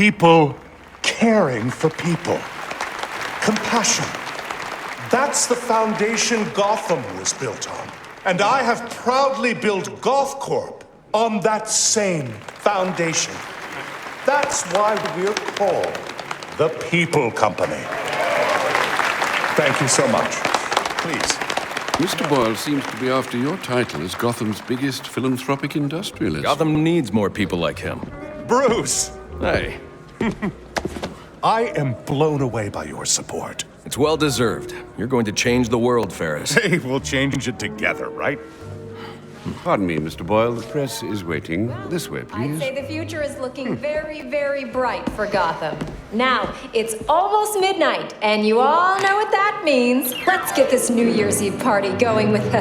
People caring for people. Compassion. That's the foundation Gotham was built on. And I have proudly built Goth Corp on that same foundation. That's why we're called the People Company. Thank you so much. Please. Mr. Boyle seems to be after your title as Gotham's biggest philanthropic industrialist. Gotham needs more people like him. Bruce! Hey, I am blown away by your support. it's well deserved. You're going to change the world, Ferris. Hey, we'll change it together, right? Pardon me, Mr. Boyle. The press is waiting. This way, I'd please. say the future is looking very, very bright for Gotham. Now, it's almost midnight, and you all know what that means. Let's get this New Year's Eve party going with the...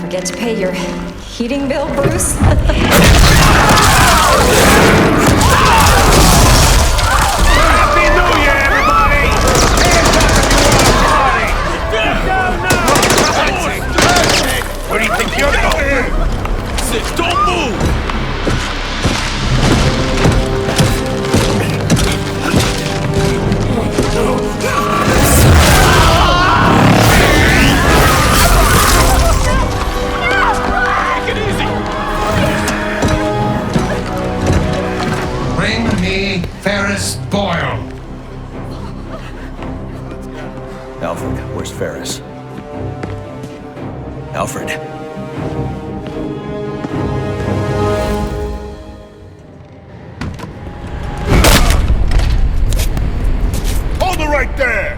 Forget to pay your heating bill, Bruce? Happy New Year, everybody! Hands up if you want to party! Where do you think you're going? Don't move! Take it easy! Bring me Ferris Boyle. Alfred, where's Ferris? Alfred. Hold it right there!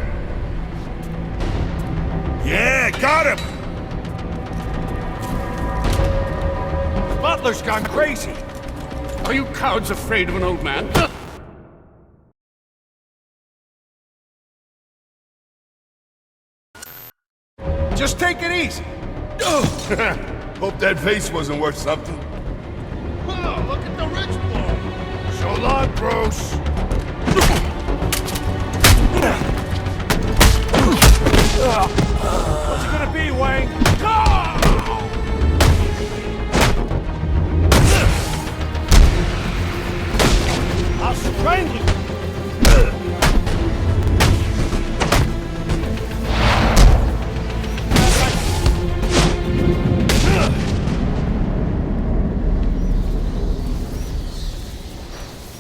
Yeah, got him! The butler's gone crazy. Are you cowards afraid of an old man? Just take it easy. Hope that vase wasn't worth something. Oh, look at the rich boy. So long, Bruce. What's it gonna be, Wayne? Go! I'll strangle you.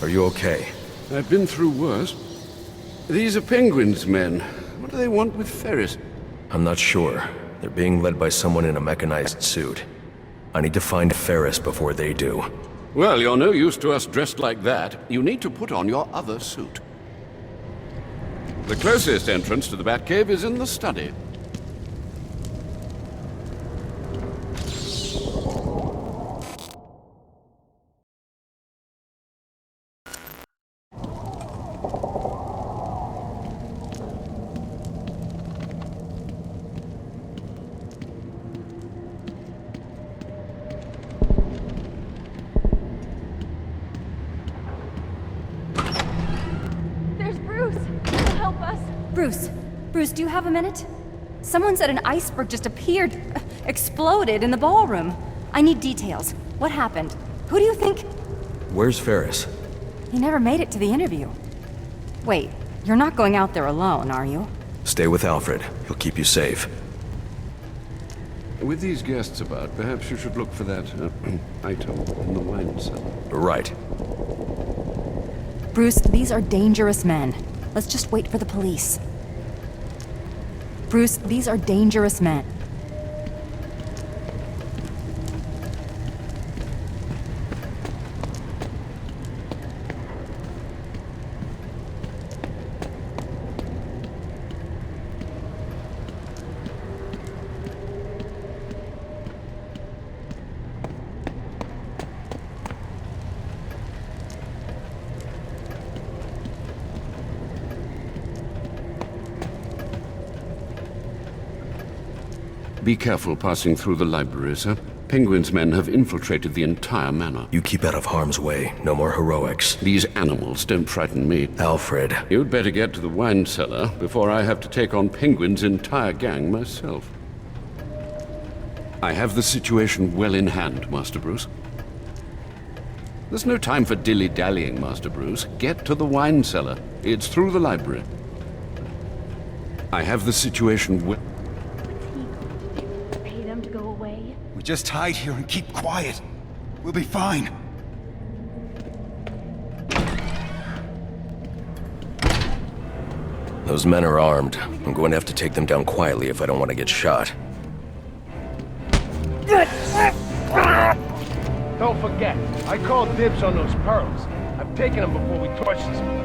Are you okay? I've been through worse. These are Penguin's men. What do they want with Ferris? I'm not sure. They're being led by someone in a mechanized suit. I need to find Ferris before they do. Well, you're no use to us dressed like that. You need to put on your other suit. The closest entrance to the Batcave is in the study. There's Bruce. He'll help us. Bruce, do you have a minute? Someone said an iceberg just appeared, exploded in the ballroom. I need details. What happened? Who do you think? Where's Ferris? He never made it to the interview. Wait, you're not going out there alone, are you? Stay with Alfred. He'll keep you safe. With these guests about, perhaps you should look for that item in the wine cellar. Right. Bruce, these are dangerous men. Let's just wait for the police. Bruce, these are dangerous men. Be careful passing through the library, sir. Penguin's men have infiltrated the entire manor. You keep out of harm's way. No more heroics. These animals don't frighten me. Alfred. You'd better get to the wine cellar before I have to take on Penguin's entire gang myself. I have the situation well in hand, Master Bruce. There's no time for dilly-dallying, Master Bruce. Get to the wine cellar. It's through the library. I have the situation with... Pay them to go away? We just hide here and keep quiet. We'll be fine. Those men are armed. I'm going to have to take them down quietly if I don't want to get shot. Don't forget, I called dibs on those pearls. I've taken them before we torch this place.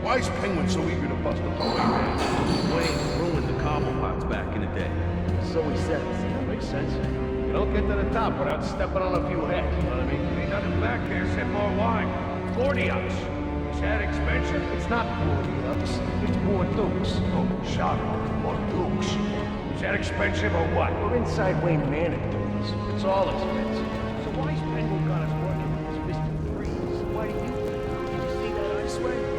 Why is Penguin so eager to bust a boy? Wayne ruined the cobble pots back in the day. So he says. That makes sense. You don't get to the top without stepping on a few heads, you know what I mean? Ain't nothing back there except more wine. 40 ups. Is that expensive? It's not 40 ups. It's more dukes. Oh, shut up. More dukes. Is that expensive or what? We're inside Wayne Manor dudes. It's all expensive. So why's Penguin got us working with this Mr. Freeze? Why do you think? Did you see that ice way?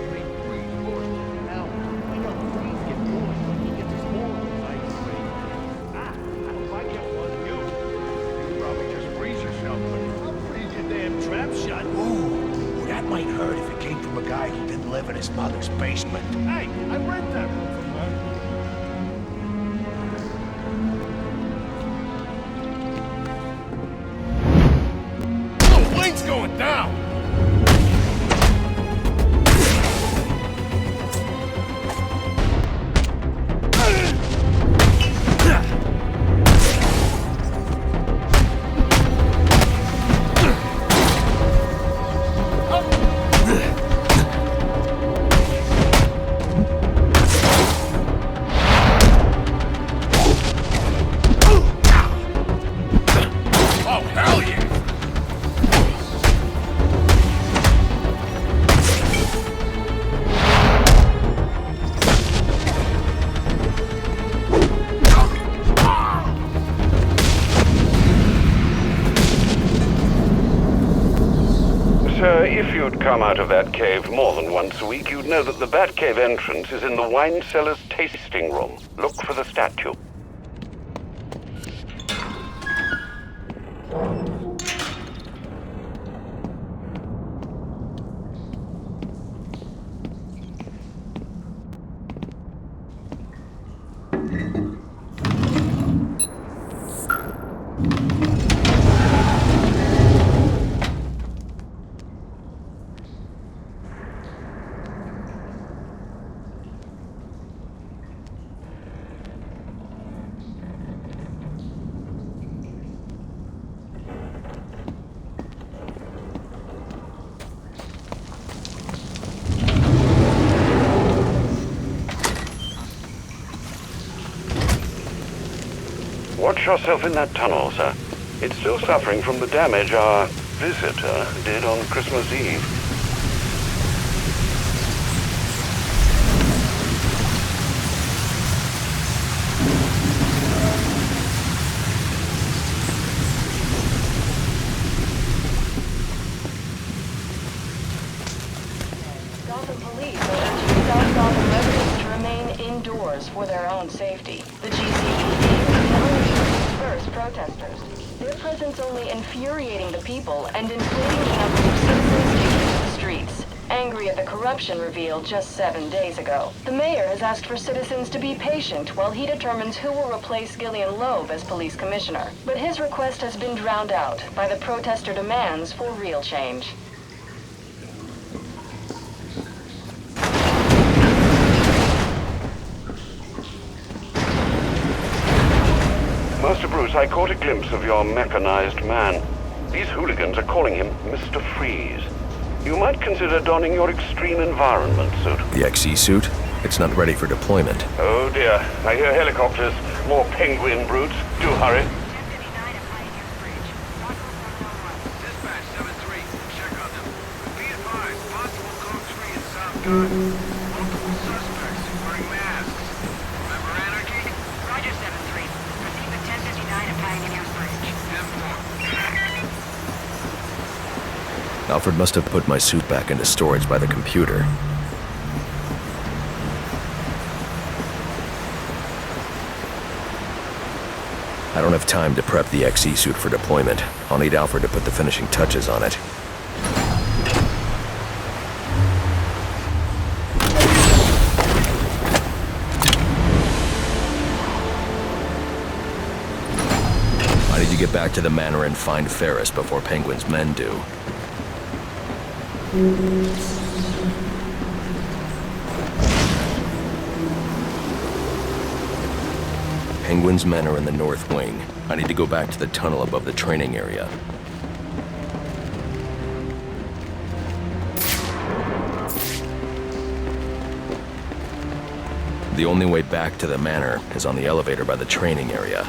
Now, we know Freeze gets bored when he gets his balls ice way. If I get one of you, you probably just freeze yourself. I'll freeze your damn trap shut. Ooh, that might hurt if it came from a guy who didn't live in his mother's basement. Hey, I rent that room for fun. Oh, Wayne's going down! If you'd come out of that cave more than once a week, you'd know that the Batcave entrance is in the wine cellar's tasting room. Look for the statue. Watch yourself in that tunnel, sir. It's still suffering from the damage our visitor did on Christmas Eve. Gotham police are urging South Gotham residents to remain indoors for their own safety. The GCPD can only disperse protesters. Their presence only infuriating the people and inflating the numbers of citizens taking to the streets. Angry history of the corruption revealed just 7 days ago. The mayor has asked for citizens to be patient while he determines who will replace Gillian Loeb as police commissioner. But his request has been drowned out by the protester demands for real change. Master Bruce, I caught a glimpse of your mechanized man. These hooligans are calling him Mr. Freeze. You might consider donning your extreme environment suit. The XE suit? It's not ready for deployment. Oh dear, I hear helicopters. More penguin brutes. Do hurry. Dispatch 7-3, check on them. Be advised, possible code 3 in South Garden. Multiple suspects wearing masks. Remember anarchy? Roger 7-3. Proceed with 1059 at Pioneer Bridge. 10-4. Alfred must have put my suit back into storage by the computer. I don't have time to prep the XE suit for deployment. I'll need Alfred to put the finishing touches on it. I need to get back to the manor and find Ferris before Penguin's men do. Penguin's men are in the north wing. I need to go back to the tunnel above the training area. The only way back to the manor is on the elevator by the training area.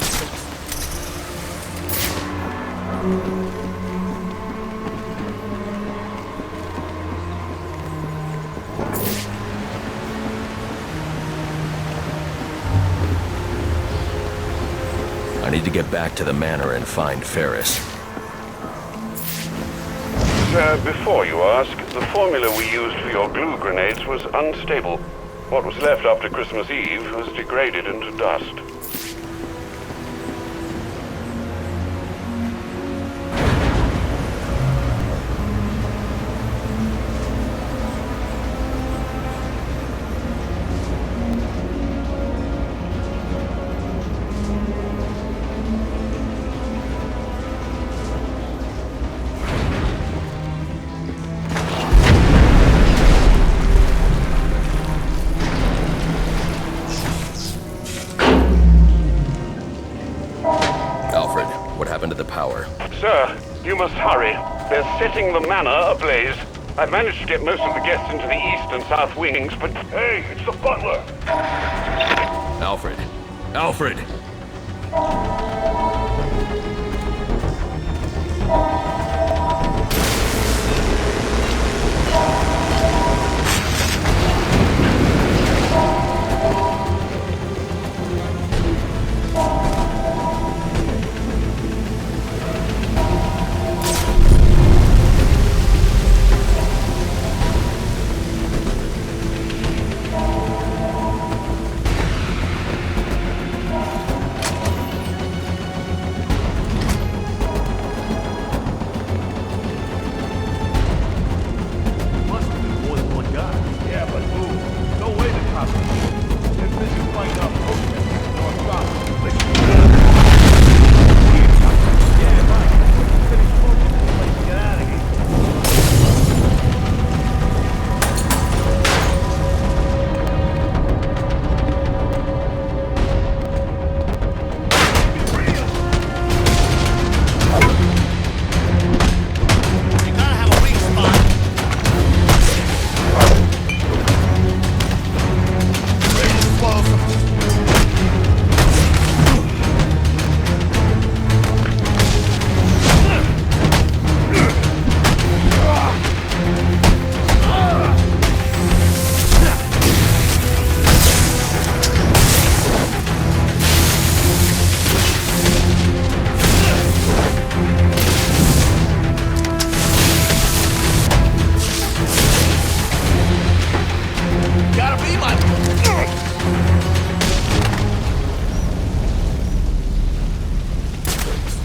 I need to get back to the manor and find Ferris. Sir, before you ask, the formula we used for your glue grenades was unstable. What was left after Christmas Eve was degraded into dust. Sir, you must hurry. They're setting the manor ablaze. I've managed to get most of the guests into the east and south wings, but... Hey, it's the butler! Alfred! Alfred!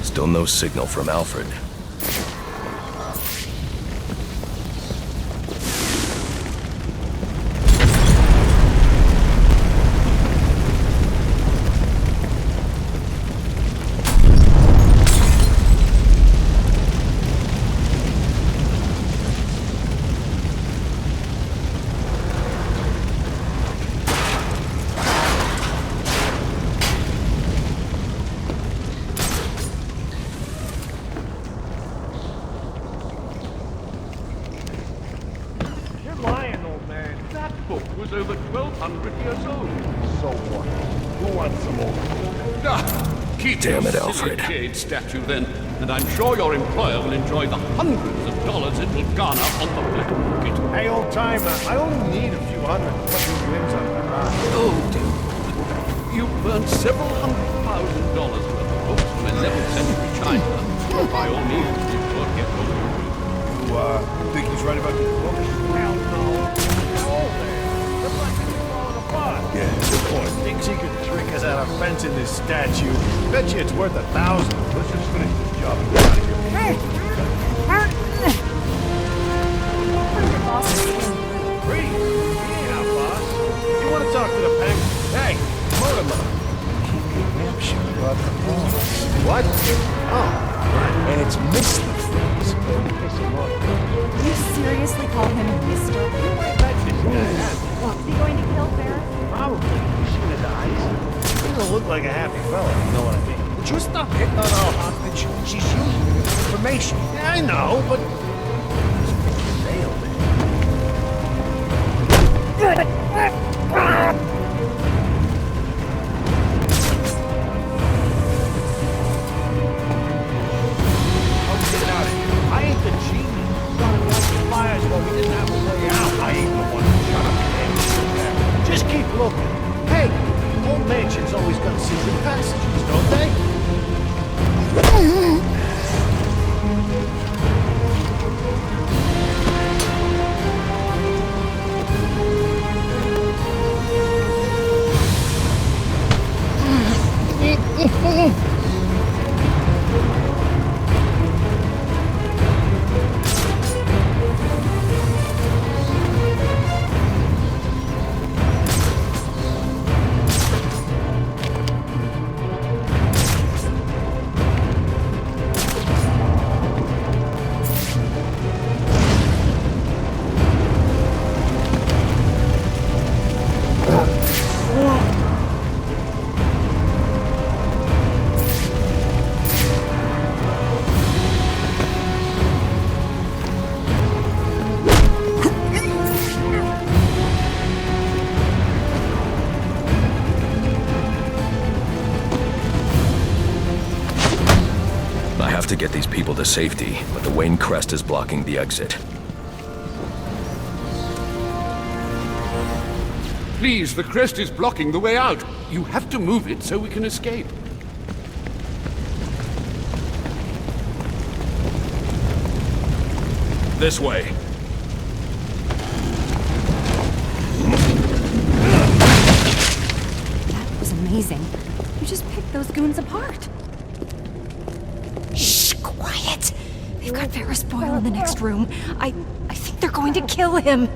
Still no signal from Alfred. book was over 1,200 years old. So what? Who wants some more? Keep Damn your it, silly Alfred. jade statue then, and I'm sure your employer will enjoy the hundreds of dollars it will garner on the black market. Hey, old timer, I only need a few hundred to put these limbs on the ground. Oh, dear. You burned several $100,000 worth of books from 11th century China. By all means, you should get over it. You think he's right about these books? Hell no. They're old, man. They're like they're falling apart. Yeah, good point. Thinks he could trick us out of fencing this statue. Bet you it's worth 1,000. Let's just finish this job and get out of here. Your boss is saying Freeze! He ain't our boss. You want to talk to the bank? Hey, Mortimer. What? Oh, and it's Mr. Freeze. Will you seriously call him Mister? You might bet this guy has. Is he going to kill Ferris? Probably. You see his eyes? He doesn't look like a happy fella, if you know what I mean. Would you stop hitting on our hostage? She's using it for information. Yeah, I know, but... I ain't the genius. Started lighting fires while we didn't have a way out. I ain't the one who shut up the damn. Just keep looking. Hey, old mansions always got secret passages, don't they? To get these people to safety, but the Wayne crest is blocking the exit. Please, the crest is blocking the way out. You have to move it so we can escape. This way. That was amazing. You just picked those goons apart. Shh, quiet. They've got Ferris Boyle in the next room. I think they're going to kill him.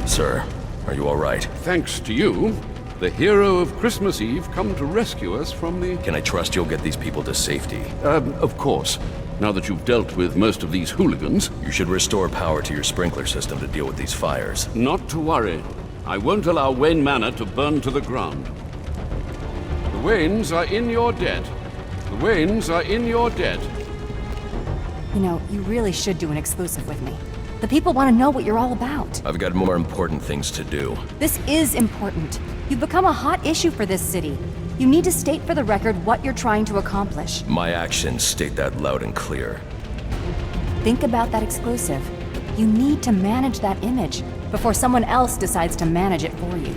Sir, are you all right? Thanks to you, the hero of Christmas Eve come to rescue us from the... Can I trust you'll get these people to safety? Of course. Now that you've dealt with most of these hooligans... You should restore power to your sprinkler system to deal with these fires. Not to worry. I won't allow Wayne Manor to burn to the ground. The Waynes are in your debt. The Waynes are in your debt. You know, you really should do an exclusive with me. The people want to know what you're all about. I've got more important things to do. This is important. You've become a hot issue for this city. You need to state for the record what you're trying to accomplish. My actions state that loud and clear. Think about that exclusive. You need to manage that image before someone else decides to manage it for you.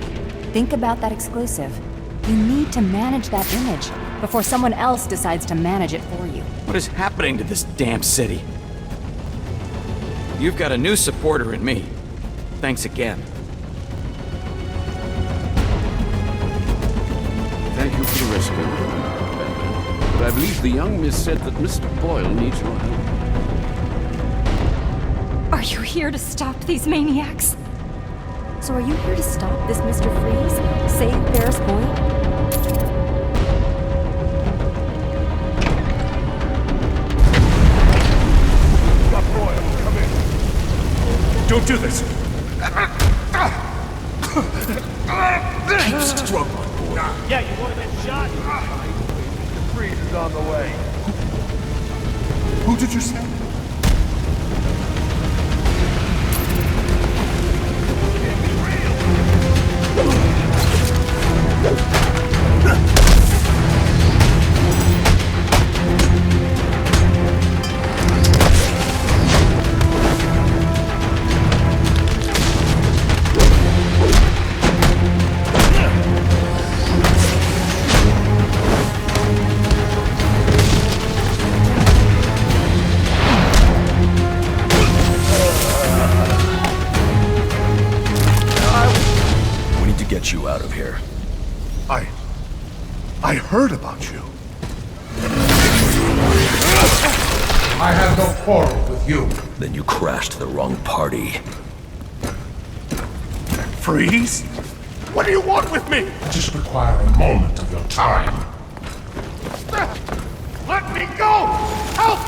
Think about that exclusive. You need to manage that image before someone else decides to manage it for you. What is happening to this damn city? You've got a new supporter in me. Thanks again. Thank you for the rescue. But I believe the young miss said that Mr. Boyle needs your help. Are you here to stop these maniacs? So are you here to stop this Mr. Freeze? Save Ferris Boyle? Don't do this! Keep struggling, boy. Yeah, you want to get shot? Freeze is on the way. Who did you say? You out of here. I heard about you. I have no quarrel with you. Then you crashed the wrong party. Freeze? What do you want with me? I just require a moment of your time. Let me go! Help!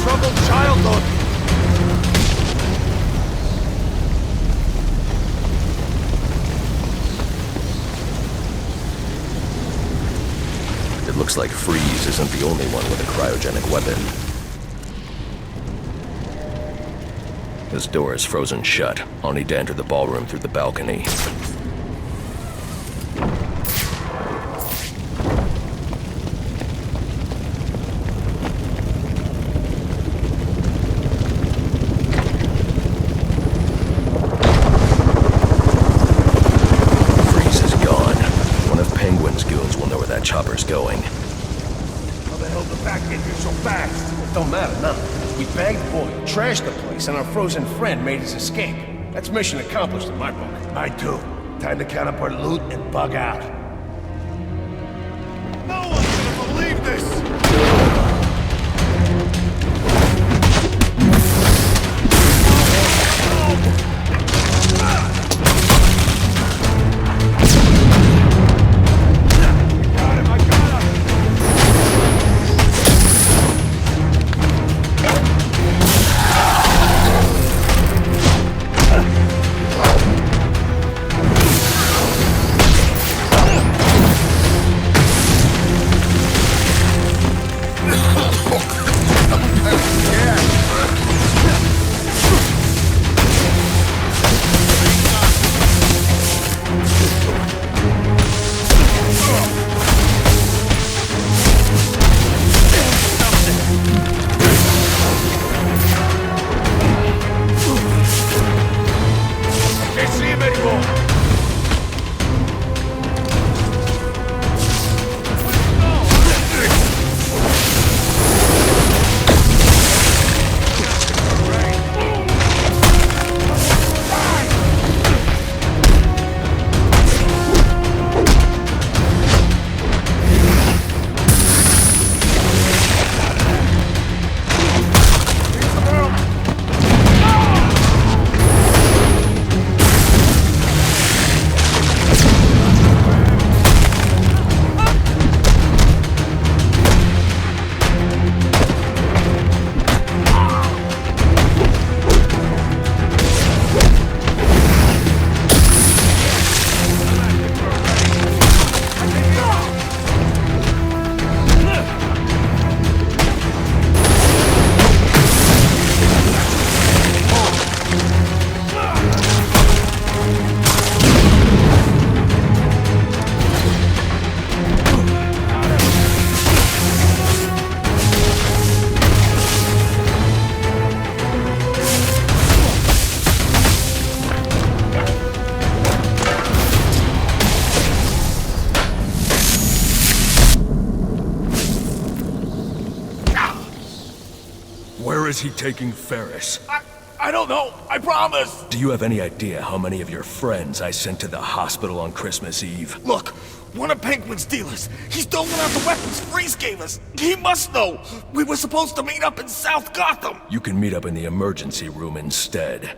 Troubled childhood. It looks like Freeze isn't the only one with a cryogenic weapon. This door is frozen shut. I'll need to enter the ballroom through the balcony. Chopper's going. How the hell did the back get here so fast? It don't matter, no. We bagged the boy, trashed the place, and our frozen friend made his escape. That's mission accomplished in my book. Mine too. Time to count up our loot and bug out. No one's gonna believe this! Where is he taking Ferris? I don't know. I promise. Do you have any idea how many of your friends I sent to the hospital on Christmas Eve? Look, one of Penguin's dealers. He's doling out the weapons Freeze gave us. He must know. We were supposed to meet up in South Gotham. You can meet up in the emergency room instead.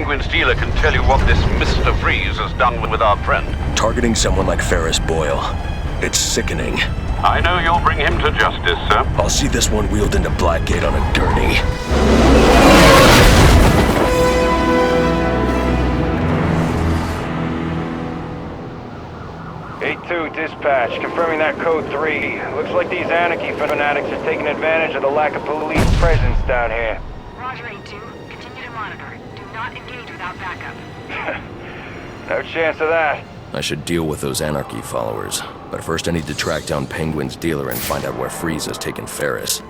Penguin's dealer can tell you what this Mr. Freeze has done with our friend. Targeting someone like Ferris Boyle. It's sickening. I know you'll bring him to justice, sir. I'll see this one wheeled into Blackgate on a gurney. 8-2, dispatch. Confirming that code 3. Looks like these anarchy fanatics are taking advantage of the lack of police presence down here. Roger, 8-2. Continue to monitor. Do not engage without backup. No chance of that. I should deal with those anarchy followers. But first I need to track down Penguin's dealer and find out where FRIZA's taken Ferris.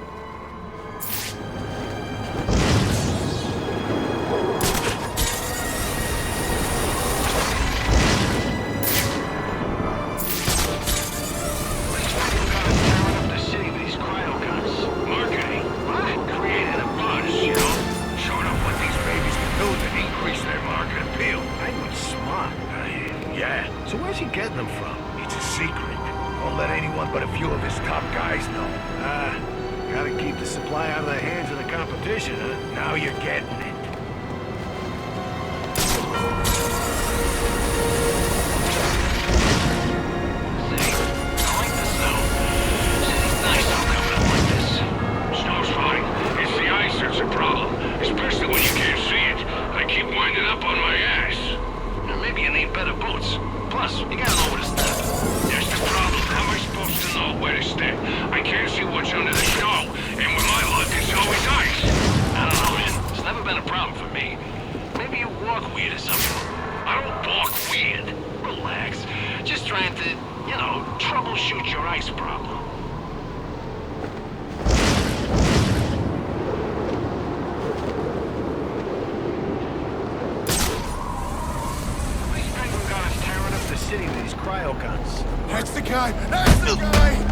That's the guy! That's the guy!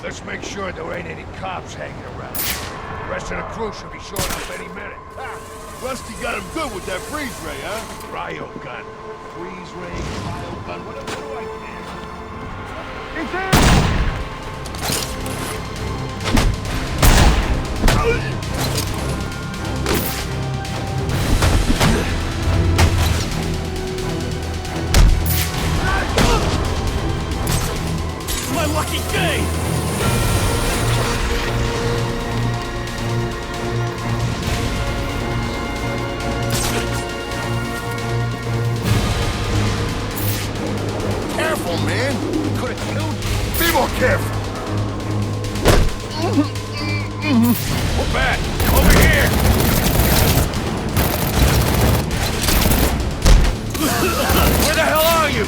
Let's make sure there ain't any cops hanging around. The rest of the crew should be showing up any minute. Rusty got him good with that freeze ray, huh? Cryo gun. Freeze ray, cryo gun, whatever do I My lucky day! Careful, man! Could have killed you. Be more careful! We're back! Over here! Where the hell are you?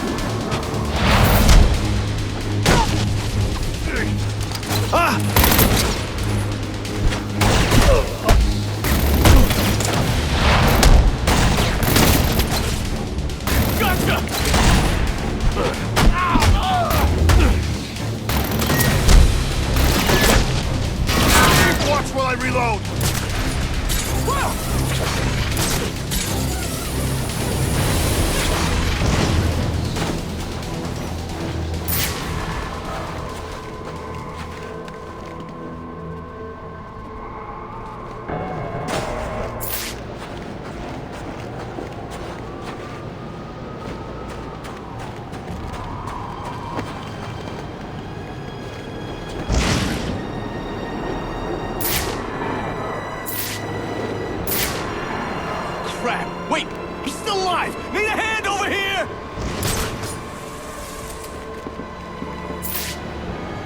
Ah! Gotcha! Watch while I reload! Crap! Wait! He's still alive! Need a hand over here!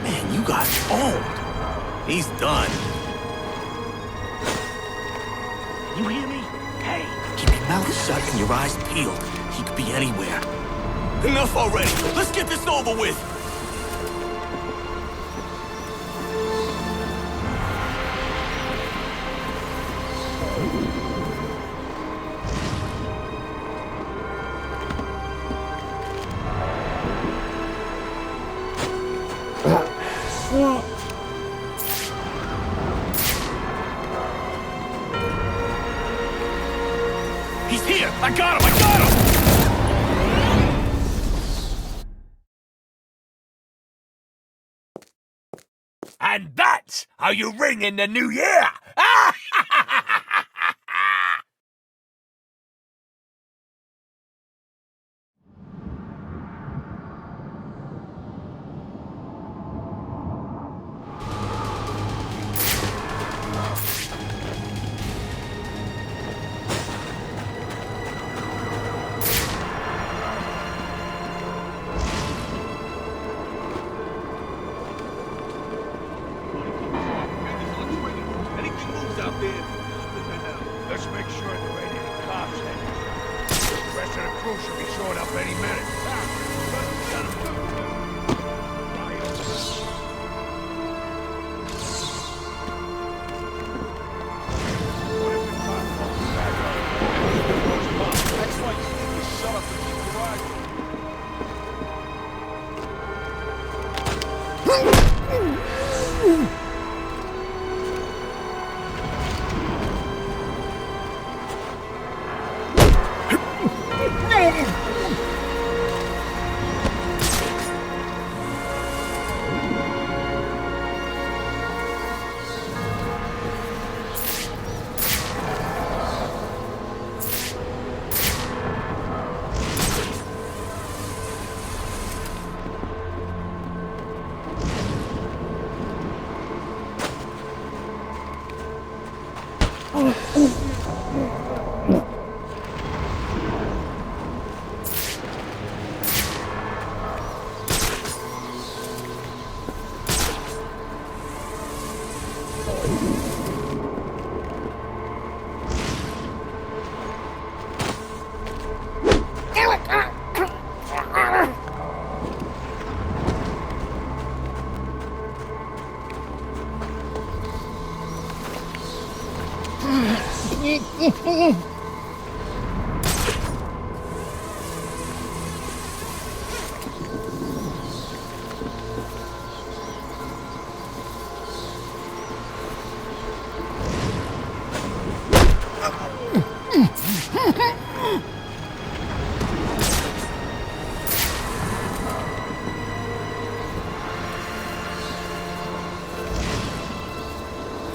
Man, you got owned! He's done. You hear me? Hey, keep your mouth shut and your eyes peeled. He could be anywhere. Enough already! Let's get this over with! He's here! I got him! I got him! And that's how you ring in the new year! Let's make sure there ain't any cops hanging. The rest of the crew should be showing up any minute.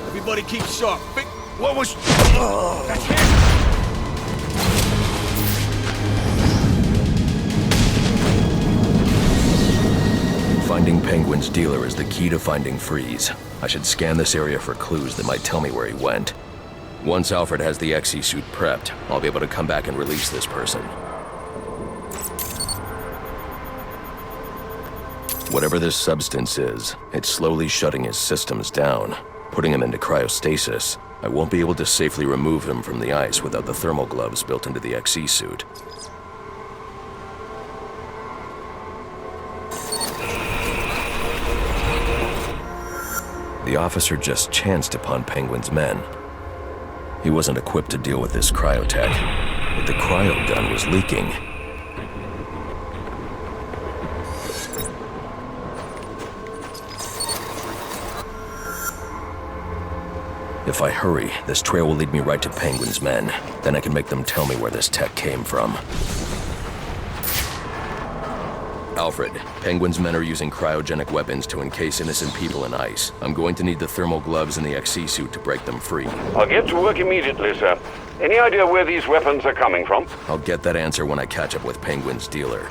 Everybody keep sharp. What was... That's him! Finding Penguin's dealer is the key to finding Freeze. I should scan this area for clues that might tell me where he went. Once Alfred has the XE suit prepped, I'll be able to come back and release this person. Whatever this substance is, it's slowly shutting his systems down, putting him into cryostasis. I won't be able to safely remove him from the ice without the thermal gloves built into the XE suit. The officer just chanced upon Penguin's men. He wasn't equipped to deal with this cryotech, but the cryo gun was leaking. If I hurry, this trail will lead me right to Penguin's men. Then I can make them tell me where this tech came from. Alfred, Penguin's men are using cryogenic weapons to encase innocent people in ice. I'm going to need the thermal gloves and the XE suit to break them free. I'll get to work immediately, sir. Any idea where these weapons are coming from? I'll get that answer when I catch up with Penguin's dealer.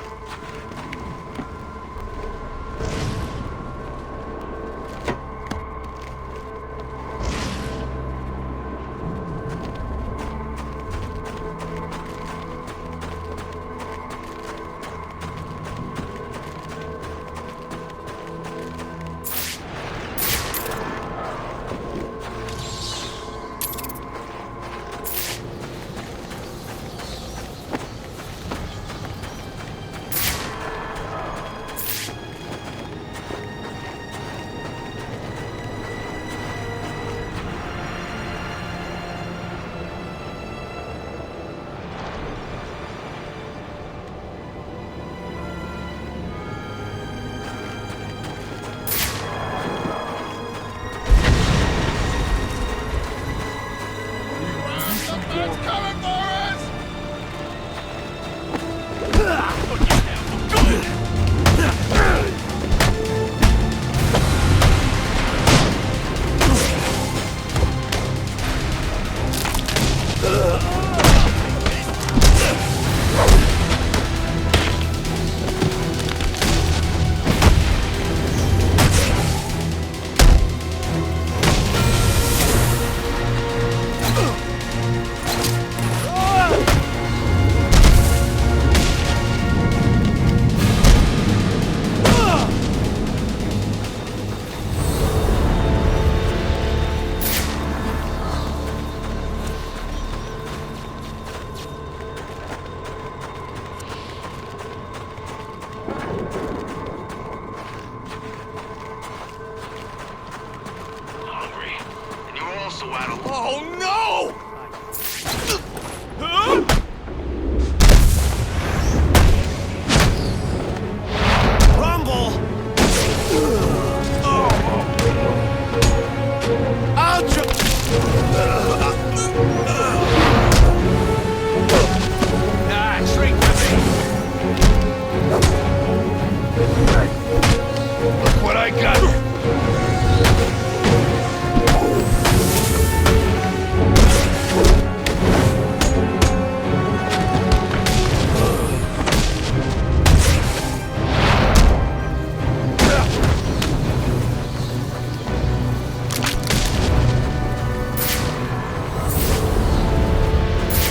Hungry. And you're also out of... Oh, no! Rumble! I'll just... Shrink to me! Look what I got!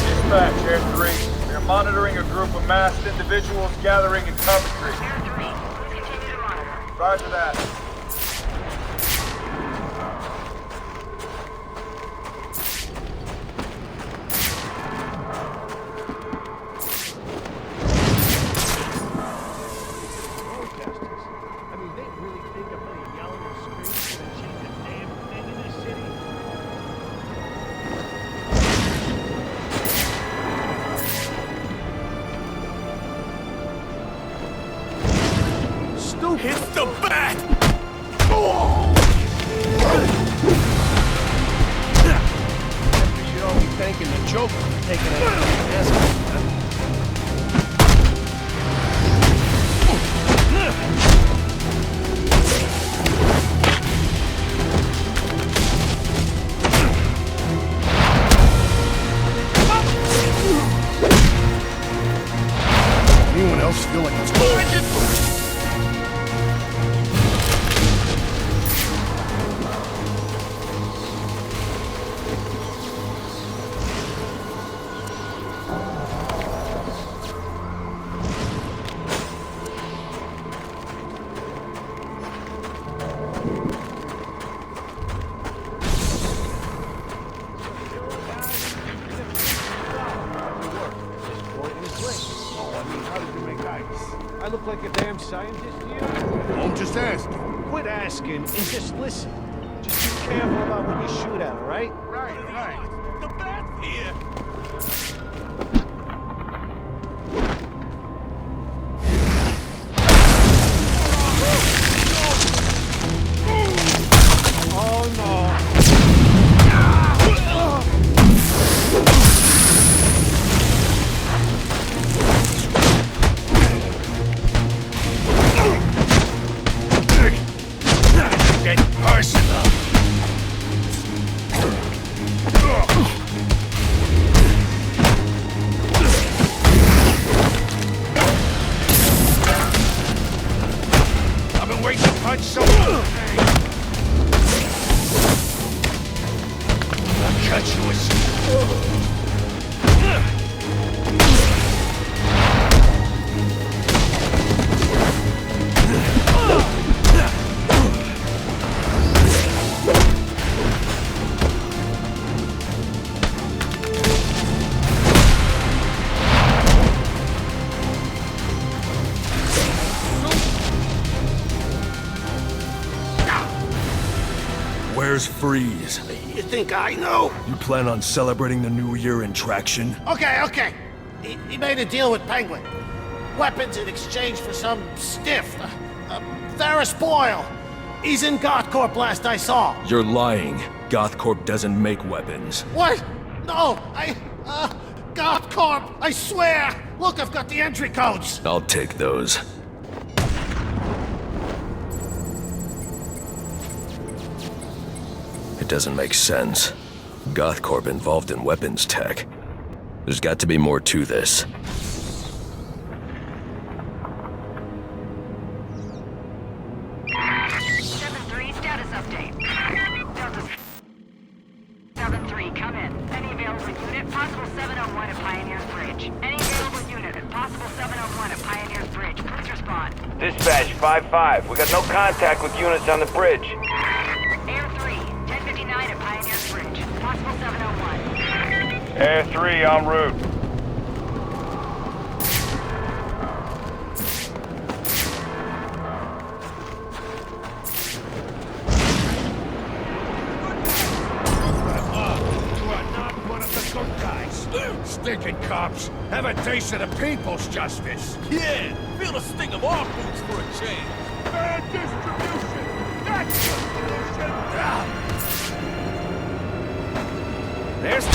Dispatch, Air 3. We are monitoring a group of masked individuals gathering in Coventry. Air 3, please continue to monitor. Roger that. I mean, they really think I'm gonna yell and scream and change the damn thing in this city? Stupid! It's the bat! You should all be thanking the Joker for taking it out of the asshole. Anyone else feel like it's I look like a damn scientist to you? I'm just asking. Quit asking and just listen. Just be careful about what you shoot at, all right? Right. The bat's here! Oh, no. Get personal. I've been waiting to punch someone. I'll cut you a... Where's Freeze? You think I know? You plan on celebrating the New Year in traction? Okay. He made a deal with Penguin. Weapons in exchange for some stiff. Ferris Boyle. He's in GothCorp last I saw. You're lying. GothCorp doesn't make weapons. What? No, GothCorp, I swear! Look, I've got the entry codes! I'll take those. It doesn't make sense. GothCorp involved in weapons tech. There's got to be more to this. Status update. Delta 7-3, come in. Any available unit, possible 701 at Pioneer's Bridge. Any available unit at possible 701 at Pioneer's Bridge. Please respond. Dispatch 5-5. We got no contact with units on the bridge. Air 3, 1059 at Pioneer's Bridge. Possible 701. Air 3, en route. stinking cops have a taste of the people's justice. Yeah, feel the sting of our boots for a change. Bad distribution! That's the solution! There's...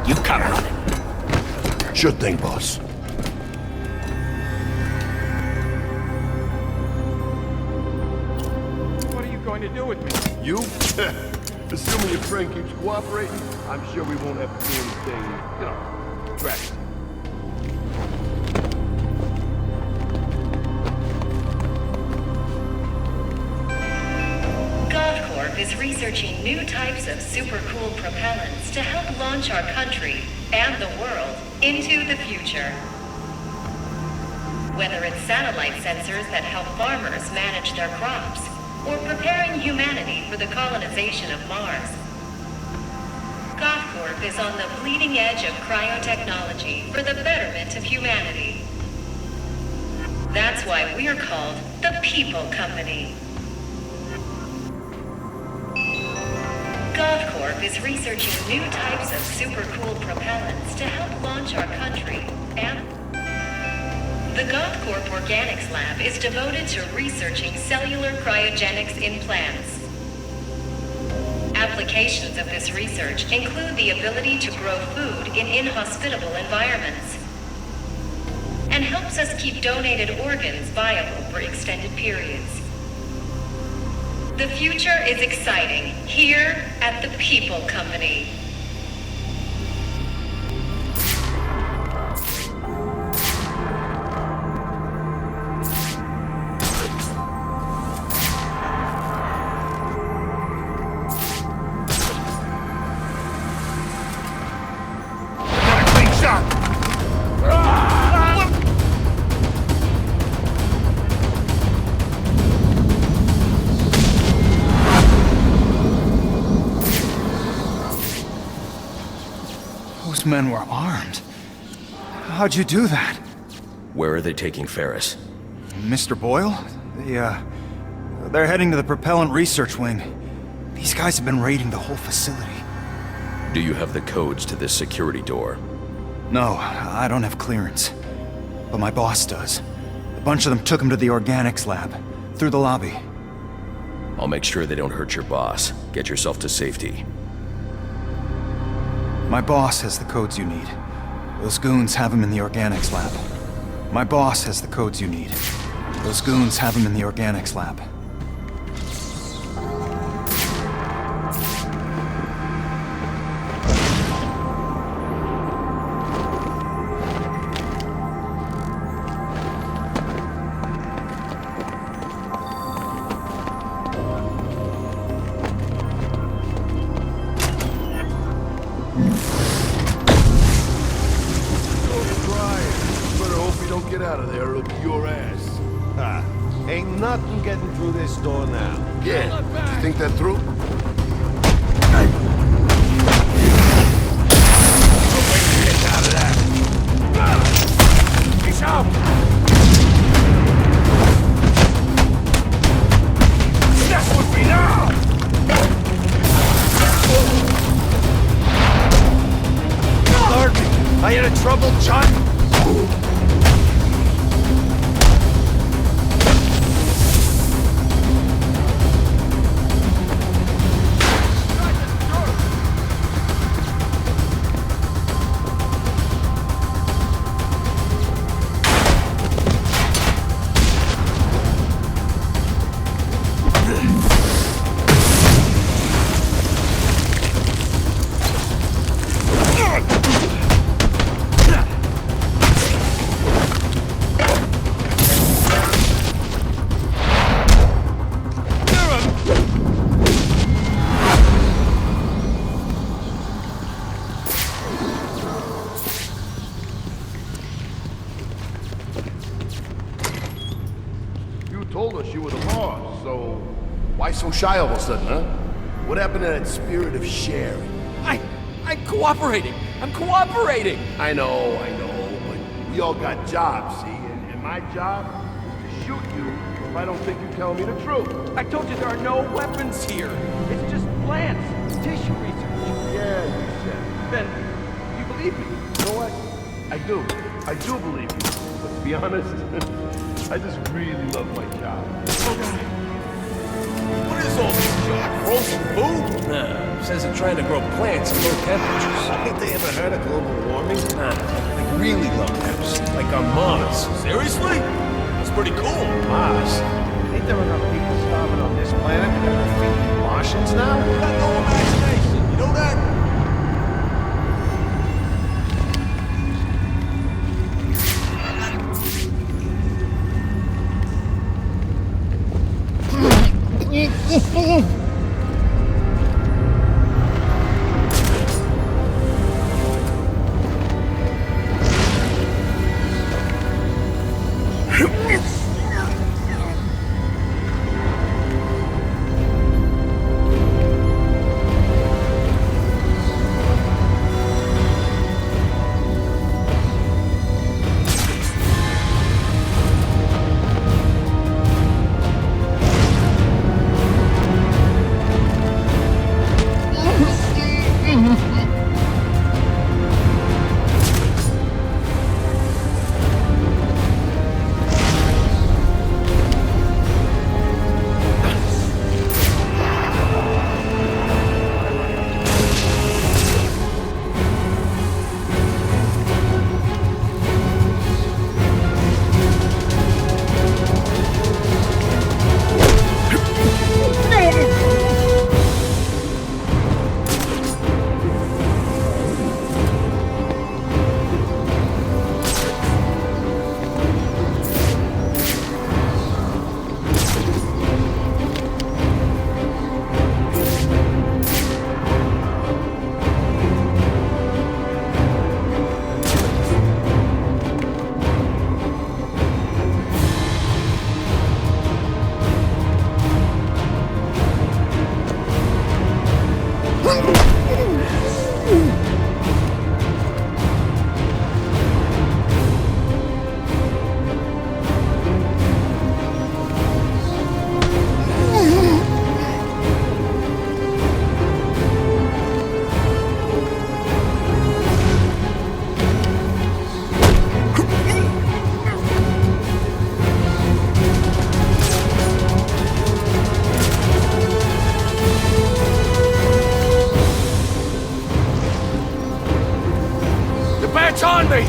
You come running. Sure thing, boss. What are you going to do with me? You? Assuming your friend keeps cooperating, I'm sure we won't have to do anything, you know, drastic. GovCorp is researching new types of super cool propellants to help launch our country and the world into the future. Whether it's satellite sensors that help farmers manage their crops, or preparing humanity for the colonization of Mars, GovCorp is on the bleeding edge of cryotechnology for the betterment of humanity. That's why we're called the People Company. GovCorp is researching new types of super cool propellants to help launch our country, and the GovCorp Organics Lab is devoted to researching cellular cryogenics in plants. Applications of this research include the ability to grow food in inhospitable environments, and helps us keep donated organs viable for extended periods. The future is exciting here at the People Company. Those men were armed. How'd you do that? Where are they taking Ferris? Mr. Boyle? They're heading to the propellant research wing. These guys have been raiding the whole facility. Do you have the codes to this security door? No, I don't have clearance. But my boss does. A bunch of them took him to the organics lab, through the lobby. I'll make sure they don't hurt your boss. Get yourself to safety. My boss has the codes you need. Those goons have them in the organics lab. My boss has the codes you need. Those goons have them in the organics lab. Get out of there, it'll be your ass. Ain't nothing getting through this door now. Yeah, you think that through? Get out of that! He's out! That's with me now! Alert me! Are you in trouble, John? Told us you were the boss, so why so shy all of a sudden, huh? What happened to that spirit of sharing? I'm cooperating. I'm cooperating. I know, but we all got jobs, see? And my job is to shoot you if I don't think you're telling me the truth. I told you there are no weapons here. It's just plants, tissue research. Yeah, you said. Then you believe me? You know what? I do believe you. But to be honest, I just really love my job. What is all this, Jack? Frozen food? Nah, says they're trying to grow plants at low temperatures. Ain't they ever heard of global warming? Nah, like really low temps. Like on Mars. Seriously? That's pretty cool. Mars? Ain't there enough people starving on this planet to feed Martians now? You got no imagination, you know that? It's on me!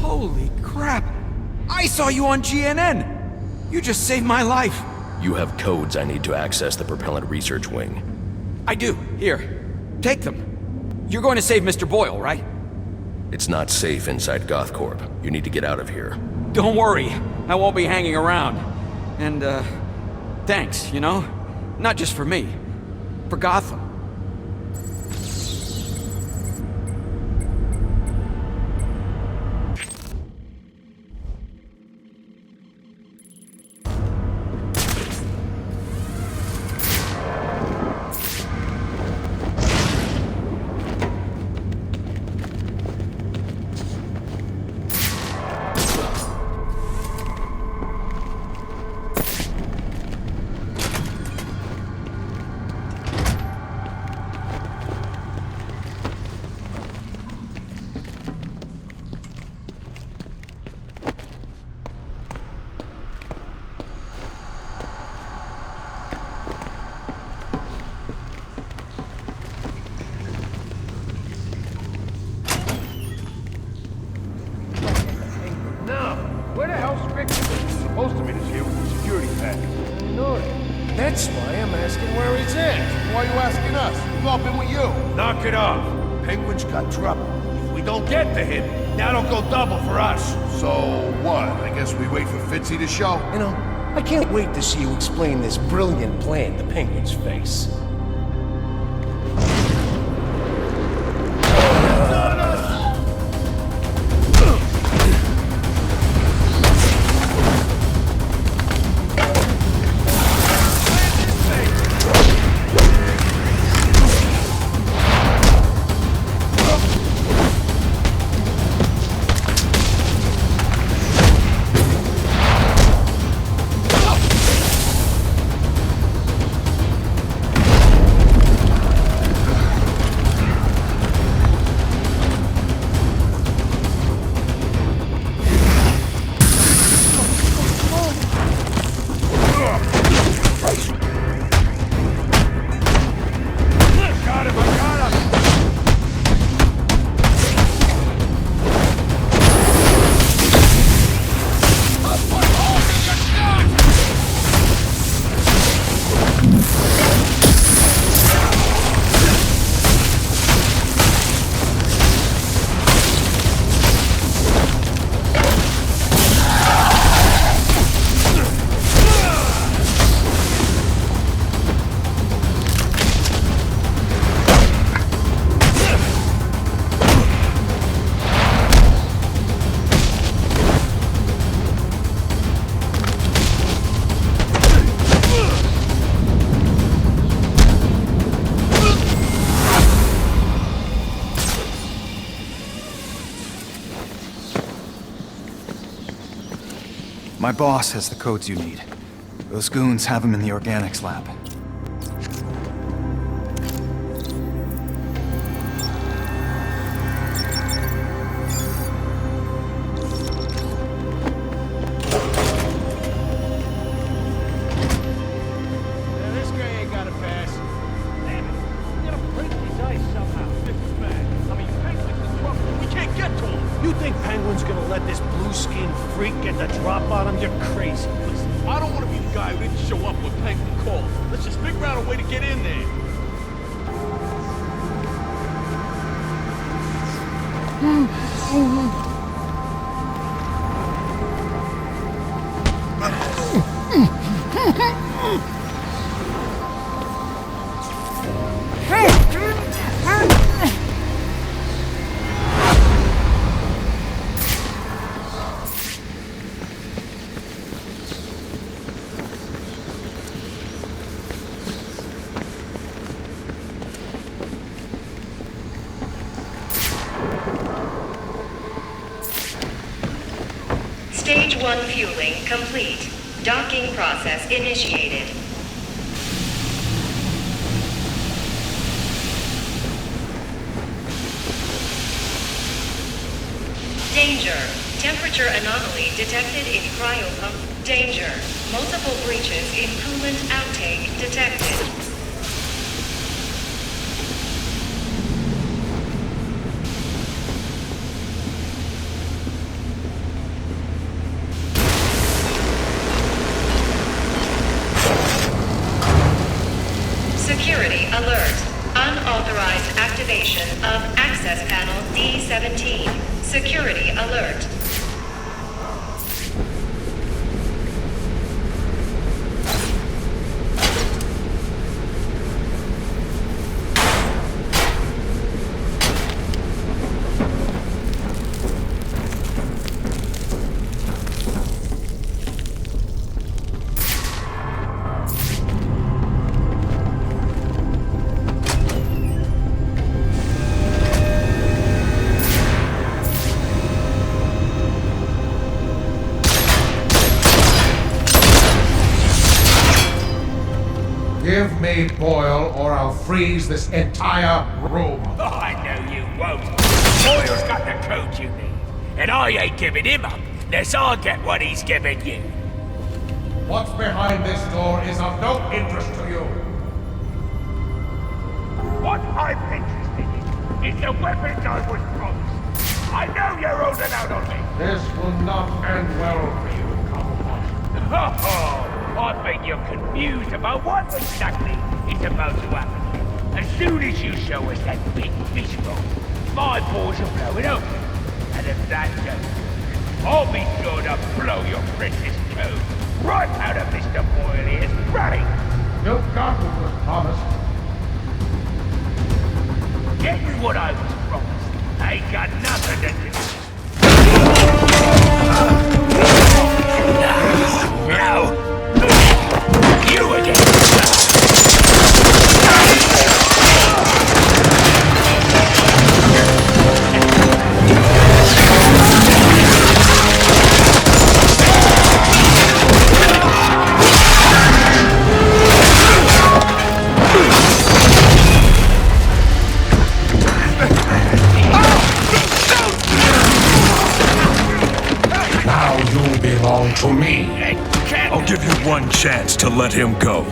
Holy crap! I saw you on GNN! You just saved my life! You have codes I need to access the propellant research wing. I do. Here. Take them. You're going to save Mr. Boyle, right? It's not safe inside GothCorp. You need to get out of here. Don't worry. I won't be hanging around. And, thanks, you know? Not just for me. For Gotham. Where the hell's Rick? He's supposed to meet us here with the security package. No, that's why I'm asking where he's at. Why are you asking us? We've all been with you. Knock it off. Penguin's got trouble. If we don't get to him, that'll go double for us. So what? I guess we wait for Fitzy to show? You know, I can't wait to see you explain this brilliant plan to Penguin's face. My boss has the codes you need. Those goons have them in the organics lab. This guy ain't got a pass. Damn it. We gotta break these ice somehow. This is bad. I mean, Penguin's in trouble. We can't get to him. You think Penguin's gonna let this blue-skinned freak get the drop on him? You're crazy. Listen, I don't want to be the guy who didn't show up when Penguin called. Let's just figure out a way to get in there. 1 fueling complete. Docking process initiated. Danger. Temperature anomaly detected in cryopump. Danger. Multiple breaches in coolant outtake detected. Security alert. Unauthorized activation of access panel D17. Security alert. Give me Boyle, or I'll freeze this entire room. Oh, I know you won't. Boyle's got the code you need. And I ain't giving him up unless I get what he's giving you. What's behind this door is of no interest to you. What I'm interested in is the weapons I was promised. I know you're holding out on me. This will not end well for you, Commodore. Oh, I think you're confused about what exactly is about to happen. As soon as you show us that big fish roll, my balls are blowing open. And if that doesn't, I'll be sure to blow your precious code right out of Mr. Boyle here's brain. You got what was promised. Getting what I was promised ain't got nothing to do. Now, you again. Now you belong to me. I'll give you one chance to let him go.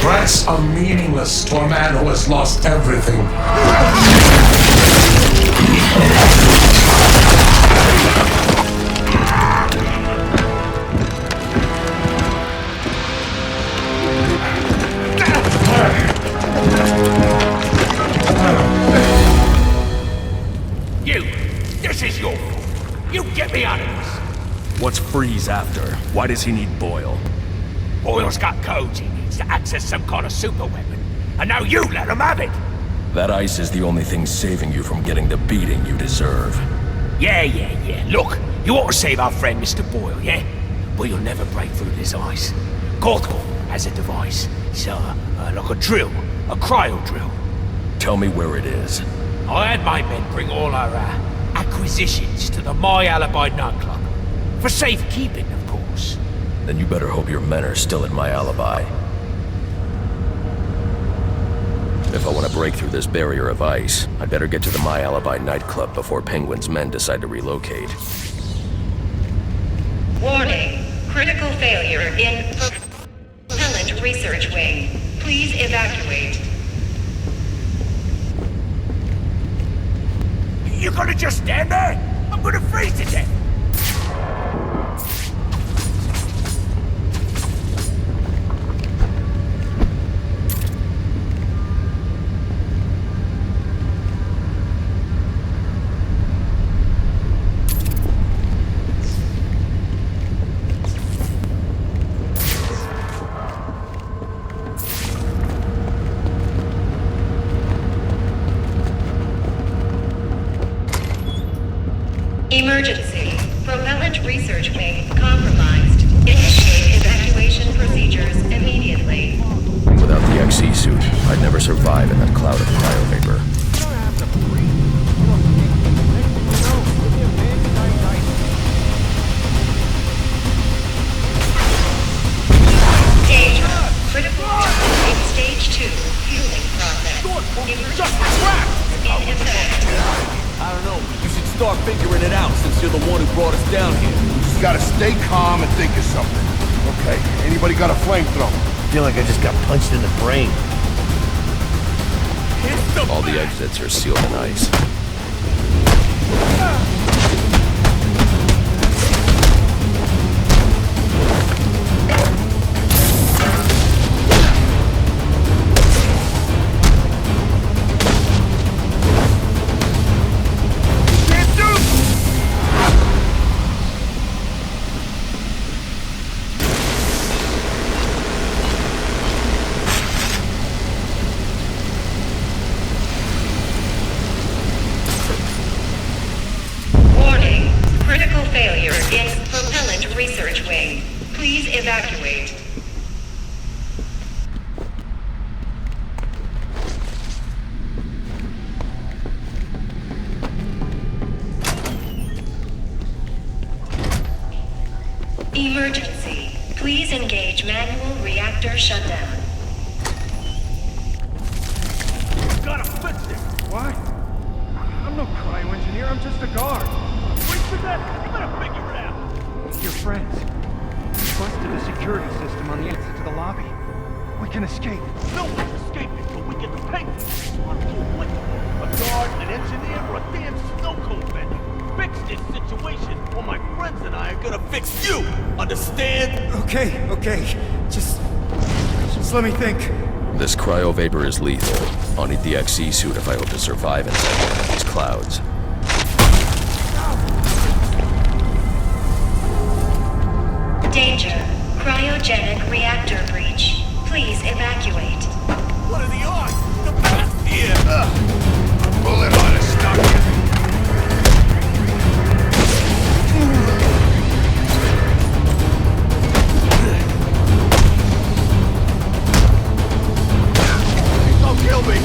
Threats are meaningless to a man who has lost everything. You! This is your fault. You get me out of this. What's Freeze after? Why does he need Boyle? Boyle's got codes he needs to access some kind of super weapon. And now you let him have it! That ice is the only thing saving you from getting the beating you deserve. Yeah. Look, you ought to save our friend Mr. Boyle, yeah? But you'll never break through this ice. Gotham has a device. It's like a drill. A cryo drill. Tell me where it is. I had my men bring all our acquisitions to the My Alibi nightclub. For safekeeping, of course. Then you better hope your men are still at My Alibi. If I want to break through this barrier of ice, I'd better get to the My Alibi nightclub before Penguin's men decide to relocate. Warning. Critical failure in propellant research wing. Please evacuate. You're gonna just stand there? I'm gonna freeze to death! Emergency. Propellant research wing compromised. Initiate evacuation procedures immediately. Without the XE suit, I'd never survive in that cloud of cryovapor. start figuring it out since you're the one who brought us down here. Just gotta stay calm and think of something. Okay, anybody got a flamethrower? I feel like I just got punched in the brain. All the exits are sealed in ice. Failure in propellant research wing. Please evacuate. Emergency. Please engage manual reactor shutdown. Gotta fix it! What? I'm no cryo engineer, I'm just a guard. Wait for that! You better figure it out! Your friends. Busted the security system on the exit to the lobby. We can escape. No one's escaping, but we get the penguins. One fool like a guard, an engineer, or a damn snow cone vendor. Fix this situation, or my friends and I are gonna fix you! Understand? Okay. Just let me think. This cryo vapor is lethal. I'll need the XC suit if I hope to survive inside one of these clouds. Danger. Cryogenic reactor breach. Please evacuate. What are the odds? The best here! Bullet might have stuck you. Don't kill me!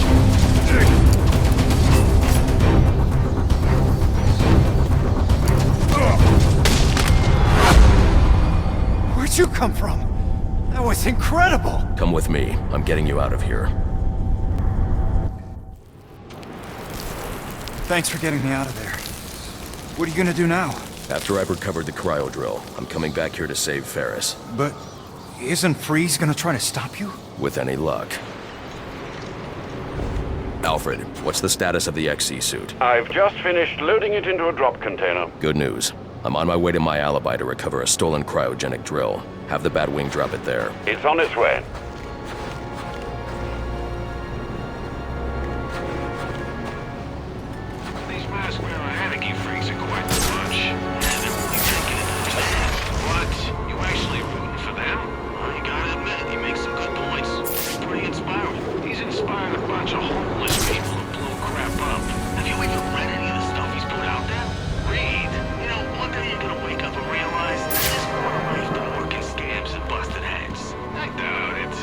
Where'd you come from? That was incredible! Come with me. I'm getting you out of here. Thanks for getting me out of there. What are you gonna do now? After I've recovered the cryo drill, I'm coming back here to save Ferris. But isn't Freeze gonna try to stop you? With any luck. Alfred, what's the status of the XC suit? I've just finished loading it into a drop container. Good news. I'm on my way to my alibi to recover a stolen cryogenic drill. Have the Batwing drop it there. It's on its way. These mask-wearing anarchy freaks are quite the bunch. And they're really taking it to his head. But you actually rooting for them? Well, you gotta admit, he makes some good points. It's pretty inspiring. He's inspired a bunch of homeless people to blow crap up. Have you even read any of the stuff he's put out there? Read? You know, one day you're gonna wake up and realize that this more life than working scams and busted heads. I doubt it.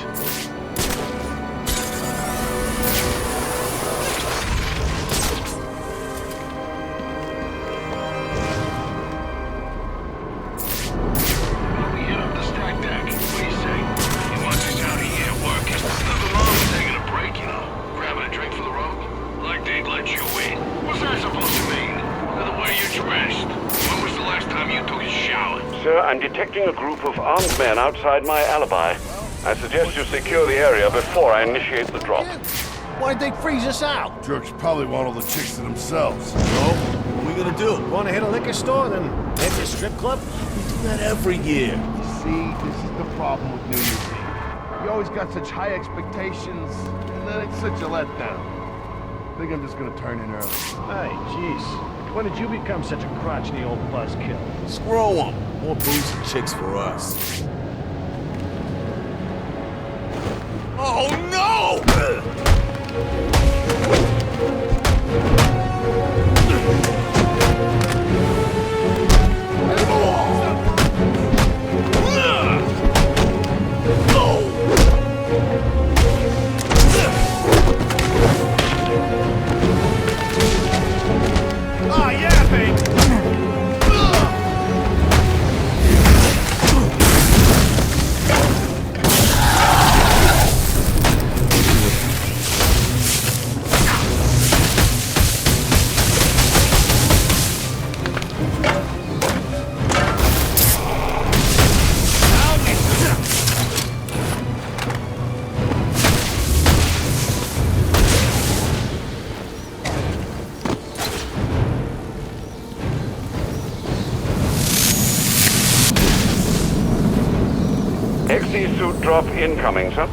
We hit up the stack deck. What do you say? He wants us out here working. Nothing wrong with taking a break, you know. Grabbing a drink for the road. Like they'd let you in. What's that supposed to mean? Look at the way you're dressed. When was the last time you took a shower? Sir, I'm detecting a group of armed men outside my alibi. I suggest you secure the area before I initiate the drop. Why'd they freeze us out? Jerks probably want all the chicks to themselves. So, what are we gonna do? Wanna hit a liquor store, then head to a strip club? We do that every year. See, this is the problem with New Year's Eve. You always got such high expectations, and then it's such a letdown. I think I'm just gonna turn in early. Hey, jeez. When did you become such a crotchety old buzzkill? Screw 'em. More booze and chicks for us. Oh, no! Oh, yeah, baby! drop incoming, sir.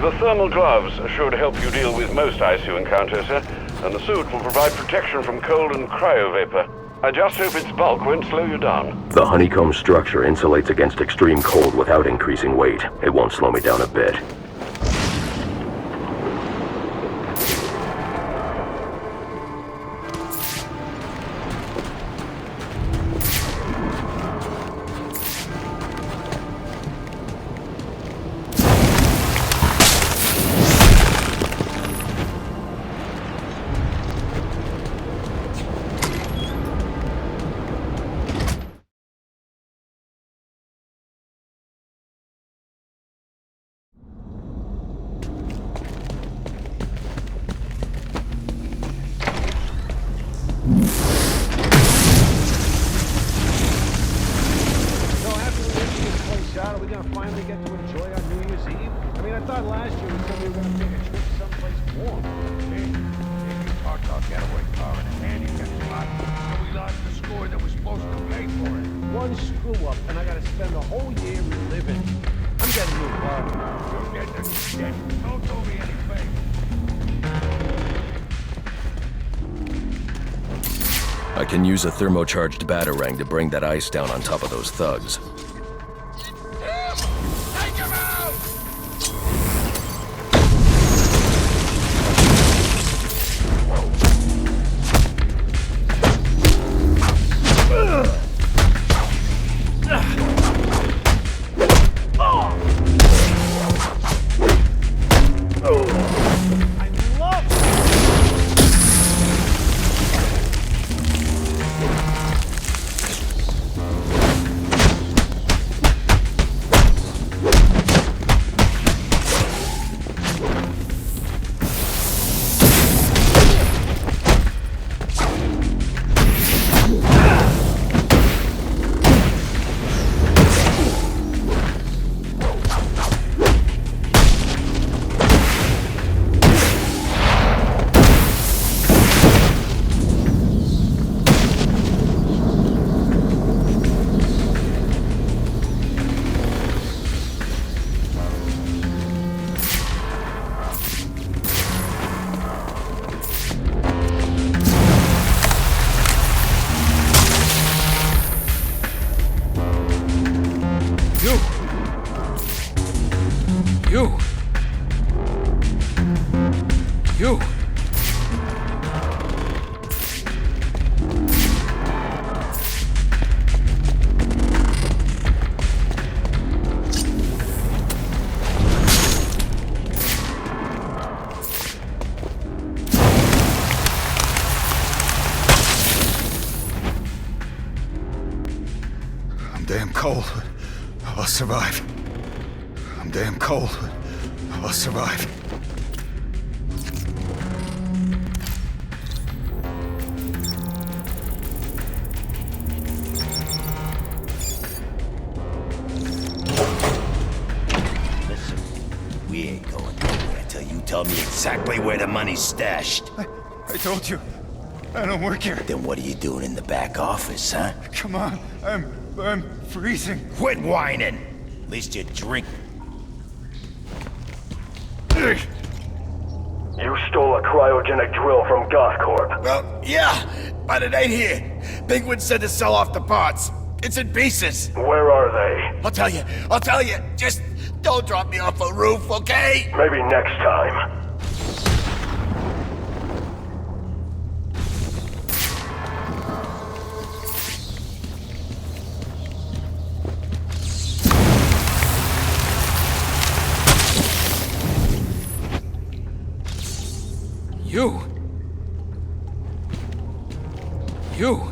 The thermal gloves should help you deal with most ICU encounters, sir, and the suit will provide protection from cold and cryovapor. I just hope its bulk won't slow you down. The honeycomb structure insulates against extreme cold without increasing weight. It won't slow me down a bit. Finally get to enjoy our New Year's Eve? I mean, I thought last year we said we were going to take a trip someplace warm. Hey, you parked our getaway car in a handicap spot, so we lost the score that was supposed to pay for it. One screw up, and I got to spend the whole year reliving. I'm getting you involved. You're getting a shit. Don't do me any favors. I can use a thermocharged batarang to bring that ice down on top of those thugs. Damn cold, but I'll survive. I'm damn cold, but I'll survive. Listen, we ain't going anywhere till you tell me exactly where the money's stashed. I told you, I don't work here. Then what are you doing in the back office, huh? Come on, I'm freezing. Quit whining! At least you drink. You stole a cryogenic drill from Gothcorp. Well, yeah, but it ain't here. Penguin said to sell off the parts. It's in pieces. Where are they? I'll tell you. Just don't drop me off a roof, okay? Maybe next time. You!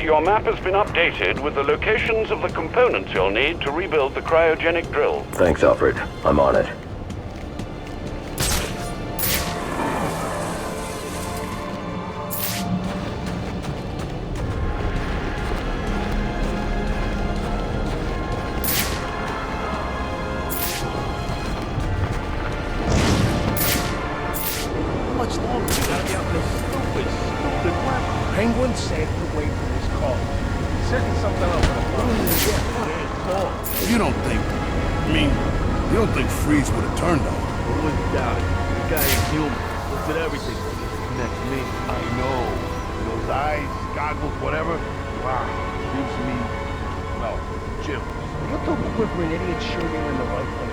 your map has been updated with the locations of the components you'll need to rebuild the cryogenic drill. Thanks, Alfred. I'm on it. Penguin said to wait for his call. He's setting something up for the phone. You don't think... you don't think Freeze would have turned on him? I wouldn't doubt it. The guy is human. Looks at everything. Next to me. I know. Those eyes, goggles, whatever. Wow. Gives me... well, chills. You're too quick for an idiot shooting in the right place.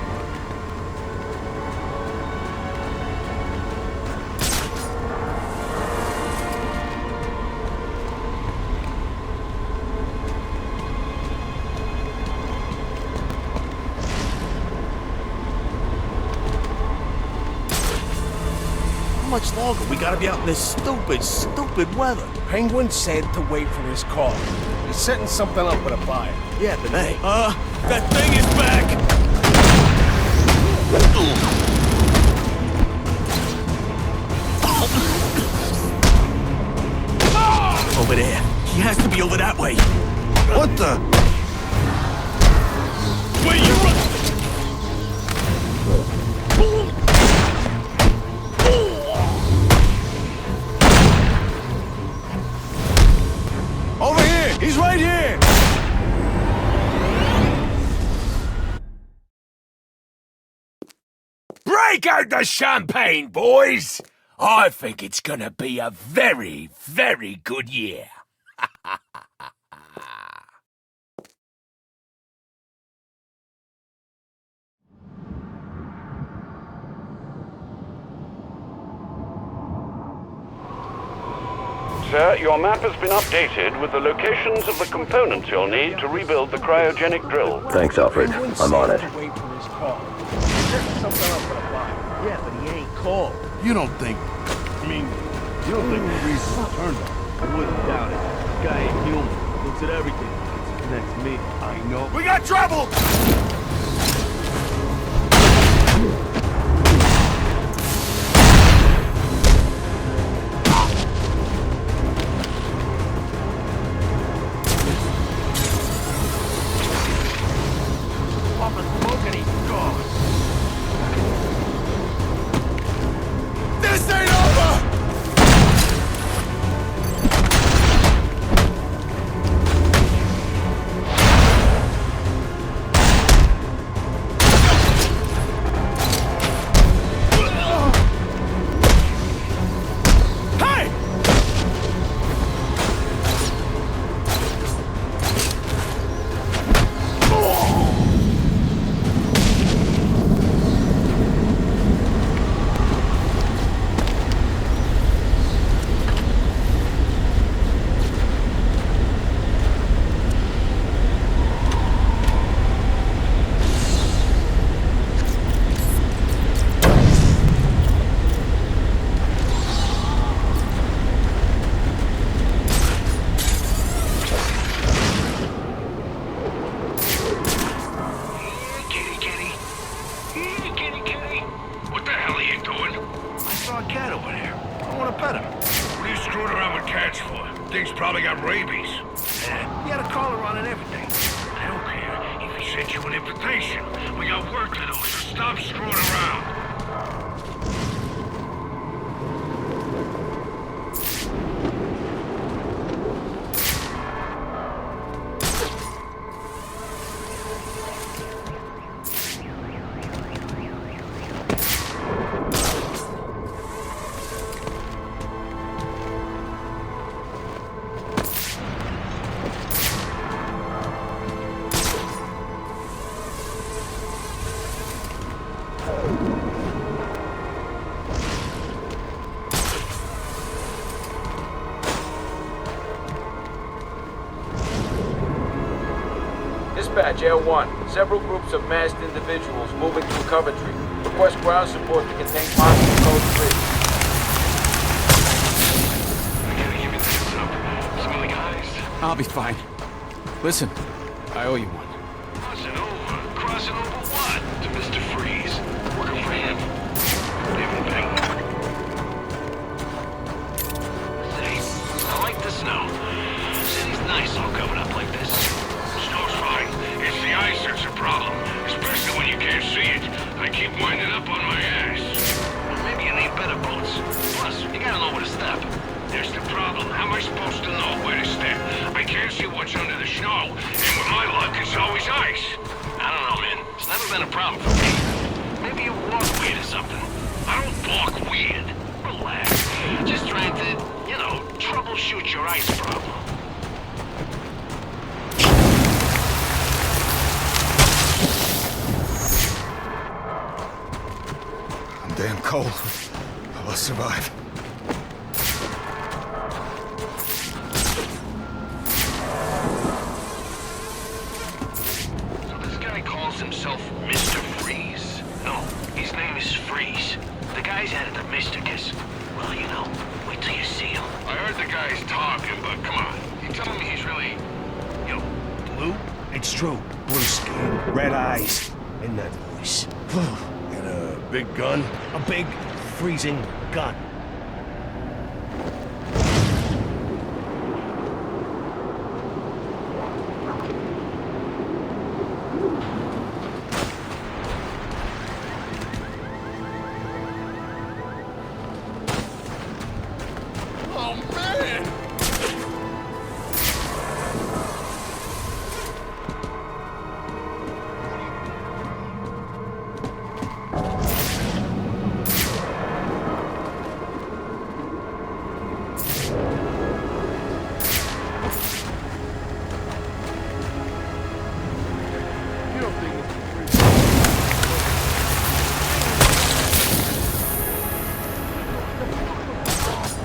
How much longer? We gotta be out in this stupid weather. Penguin said to wait for his call. He's setting something up with a buyer. Yeah, but hey. That thing is back! Over there. He has to be over that way. What the? Wait, you run! Over here! He's right here! Break out the champagne, boys! I think it's gonna be a very, very good year. Sir, your map has been updated with the locations of the components you'll need to rebuild the cryogenic drill. Thanks, Alfred. I'm on it. Wait for his call. He's setting something up for the buyer. Yeah, but he ain't called. You don't think... you don't think Freeze would have turned on him? I wouldn't doubt it. The guy ain't human. Looks at everything. Next to me. I know. We got trouble! This ain't over! Thing's probably got rabies. Yeah, he had a collar on and everything. I don't care if he sent you an invitation. We got work to do, so stop screwing around. Dispatch, Air 1. Several groups of masked individuals moving through Coventry. Request ground support to contain possible code 3. I gotta give you the heads up. Some of the guys, I'll be fine. Listen, I owe you one. Crossing over? Crossing over what? To Mr. Freeze. Working for him. Even Penguin. Say, I like the snow. City's nice all covered up like this. Snow's fine. It's the ice that's a problem. Especially when you can't see it. I keep winding up on my ass. Well, maybe you need better boots. Plus, you gotta know where to step. There's the problem. How am I supposed to know where to step? I can't see what's under the snow. And with my luck, it's always ice. I don't know, man. It's never been a problem for me. Maybe you walk weird or something. I don't walk weird. Relax. Just trying to, you know, troubleshoot your ice problem. I'm damn cold. I'll survive. So this guy calls himself Mr. Freeze. No, his name is Freeze. The guy's added a Mr. kiss. Well, you know, wait till you see him. I heard the guy's talking, but come on. You telling me he's really, you know, Blue? It's true. Blue skin, red eyes, and that voice. And a big gun? A big, freezing gun. Oh, man! You don't think it's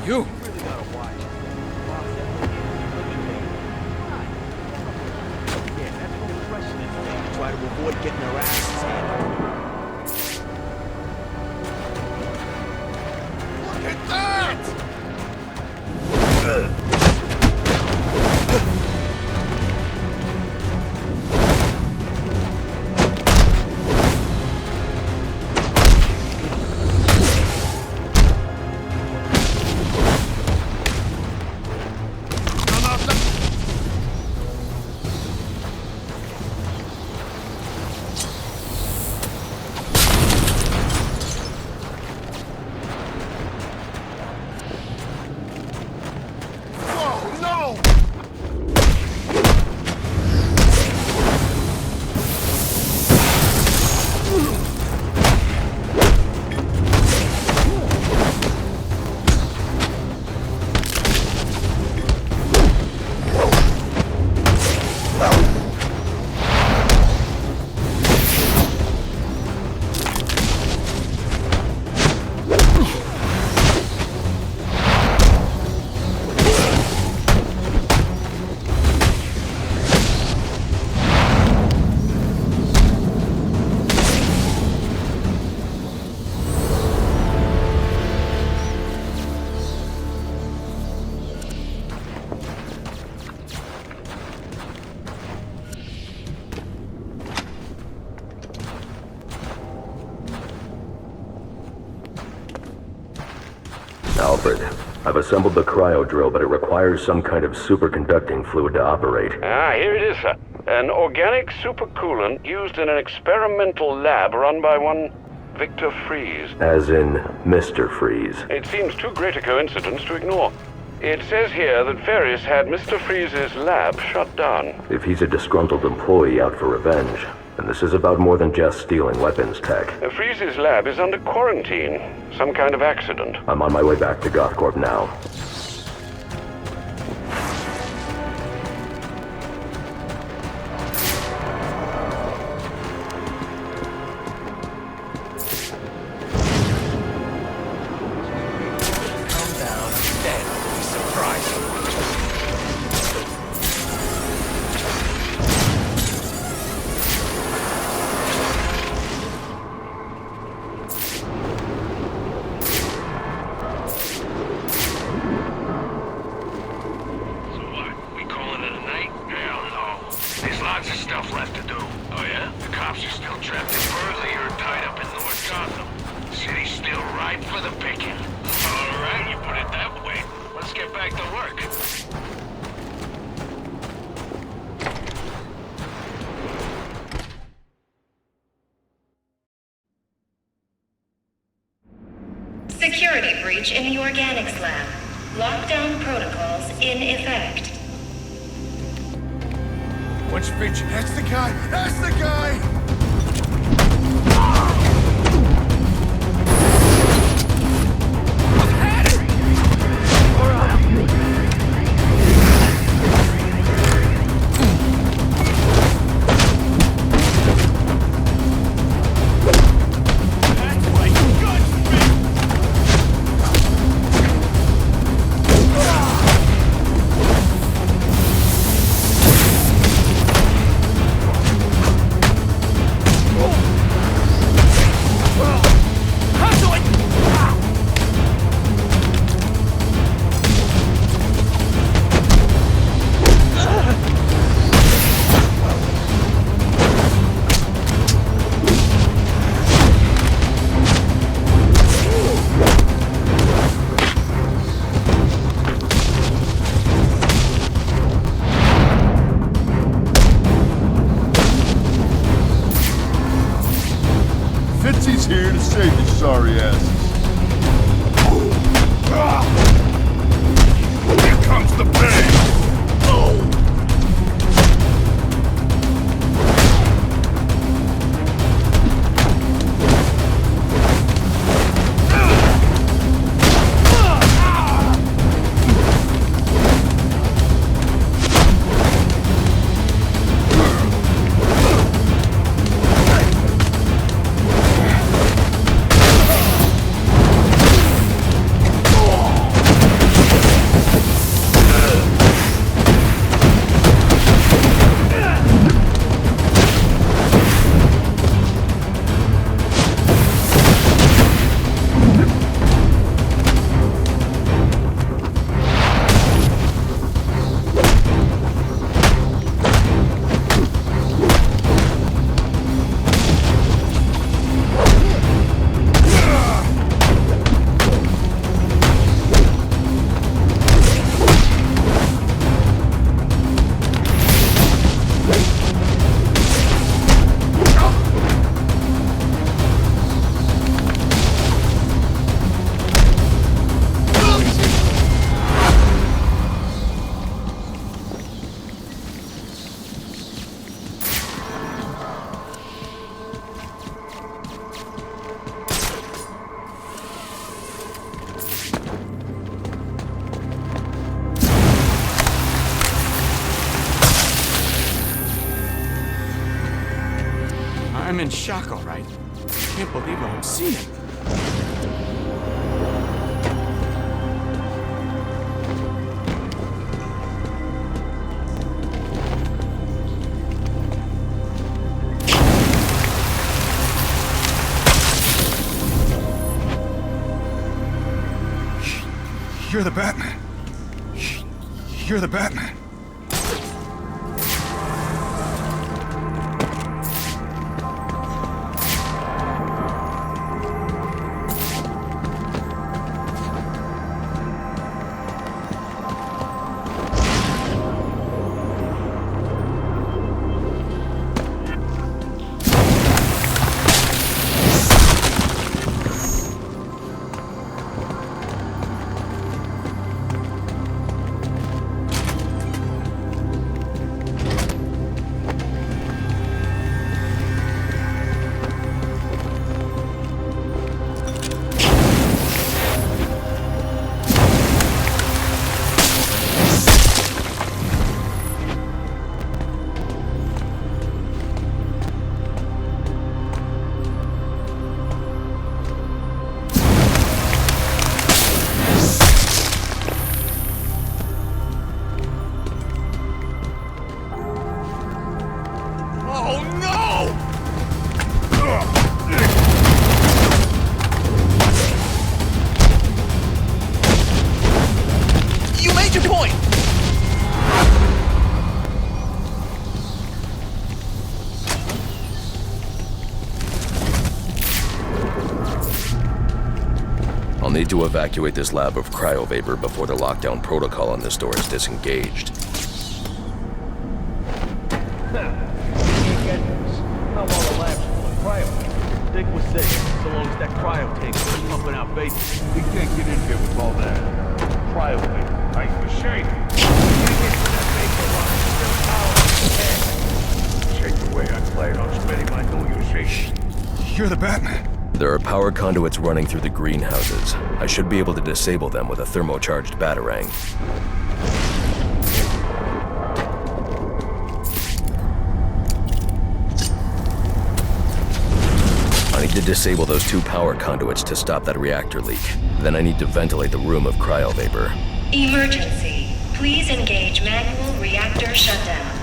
You! Try to avoid getting their asses handled. Look at that! Whoa, no! Alfred, I've assembled the cryo drill, but it requires some kind of superconducting fluid to operate. Ah, here it is, sir. An organic supercoolant used in an experimental lab run by one Victor Freeze. As in Mr. Freeze. It seems too great a coincidence to ignore. It says here that Ferris had Mr. Freeze's lab shut down. If he's a disgruntled employee out for revenge, then this is about more than just stealing weapons tech. Freeze's lab is under quarantine. Some kind of accident. I'm on my way back to Gothcorp now. lots of stuff left to do. Oh yeah? The cops are still trapped in Berkeley or tied up in North Gotham. The city's still ripe for the picking. All right, you put it that way. Let's get back to work. Security breach in the organics lab. Lockdown protocols in effect. What's Finch? That's the guy! That's the guy! Fitzy's here to save your sorry asses. Here comes the pain! I'm in shock, all right. I can't believe what I'm seeing. You're the Batman. You're the Batman. to evacuate this lab of cryovapor before the lockdown protocol on this door is disengaged. Can't get this. Not while the lab's full of cryo. Dig was safe, so long as that cryo tank is pumping out vapor. We can't get in here with all that cryo vapor. Nice for shade. Can't get to that vapor while it's still power. Shake the way I play it. I'm spending my New Year's Eve. You're the Batman. There are power conduits running through the greenhouses. I should be able to disable them with a thermocharged batarang. I need to disable those 2 power conduits to stop that reactor leak. Then I need to ventilate the room of cryovapor. Emergency. Please engage manual reactor shutdown.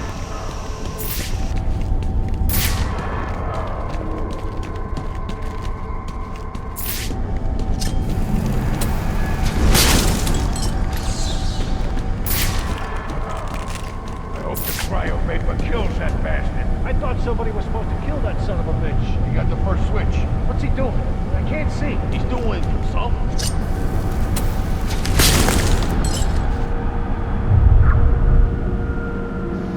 Kills that bastard. I thought somebody was supposed to kill that son of a bitch. He got the first switch. What's he doing? I can't see. He's doing something.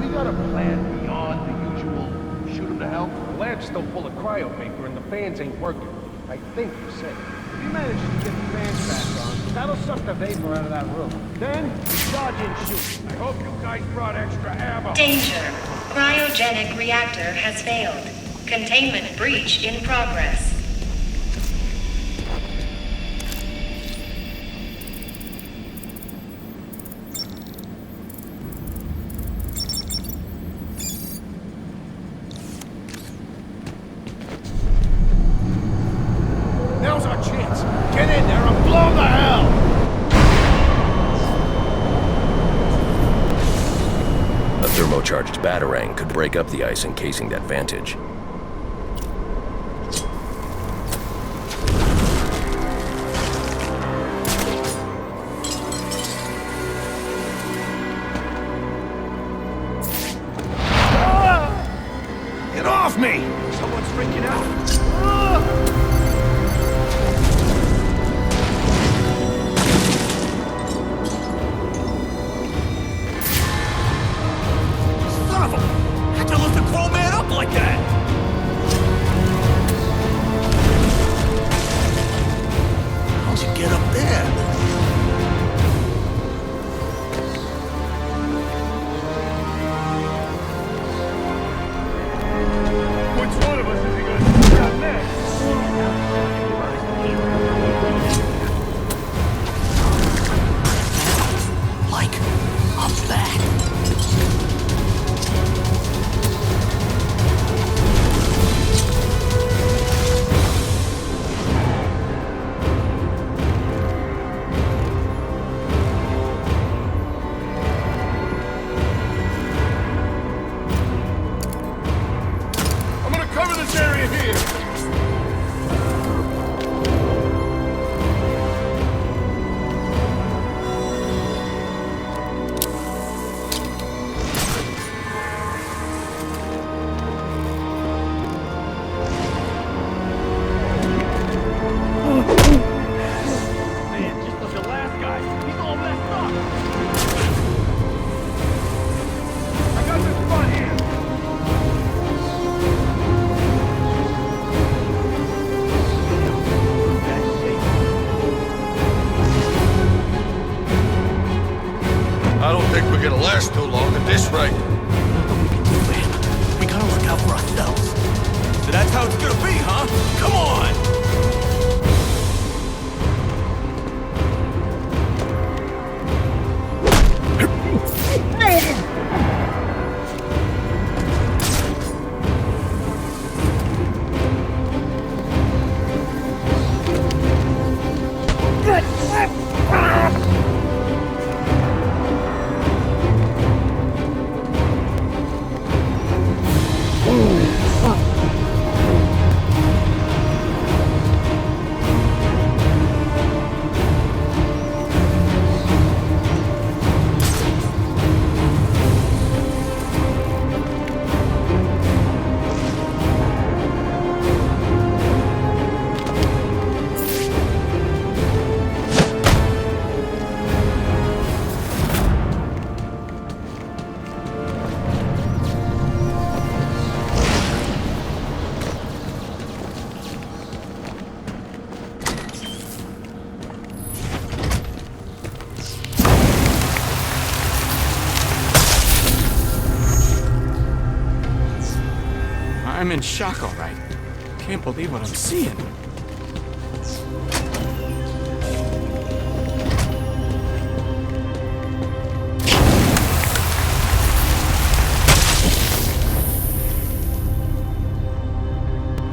We got a plan beyond the usual shoot him to hell. The lab's still full of cryo vapor and the fans ain't working. I think you're safe. If you manage to get the fans back on, that'll suck the vapor out of that room. Then, charge and shoot. I hope you guys brought extra ammo. Danger. Cryogenic reactor has failed. Containment breach in progress. Now's our chance. Get in there and blow the hell! A thermocharged batarang could break up the ice encasing that vantage. Get off me! Someone's freaking out. How'd you lift the grown man up like that? How'd you get up there? Which one of us is he gonna shoot out next? Mike, I'm back. I'm in shock, all right. Can't believe what I'm seeing.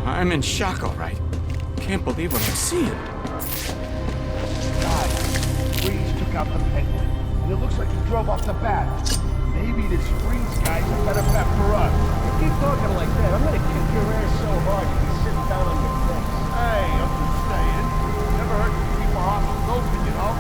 I'm in shock, all right. Can't believe what I'm seeing. Freeze took out the Penguin, and it looks like he drove off the bat. Maybe this Freeze guy's a better bet for us. You keep talking like that, I'm gonna kick your ass so hard you can sit down on your face. Hey, I'm just saying. Never hurt to keep our options open, you know?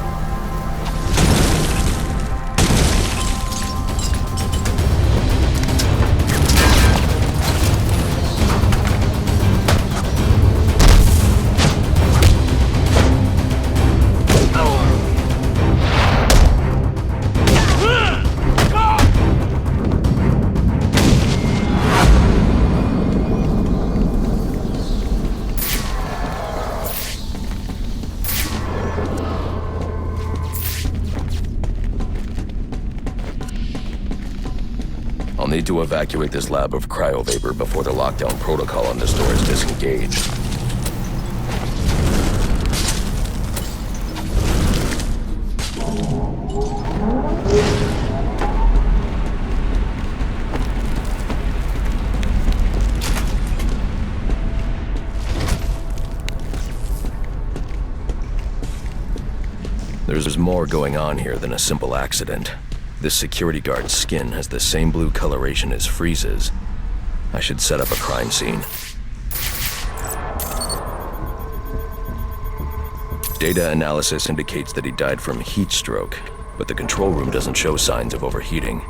I'll need to evacuate this lab of cryovapor before the lockdown protocol on this door is disengaged. There's more going on here than a simple accident. This security guard's skin has the same blue coloration as Freeze's. I should set up a crime scene. Data analysis indicates that he died from heat stroke, but the control room doesn't show signs of overheating.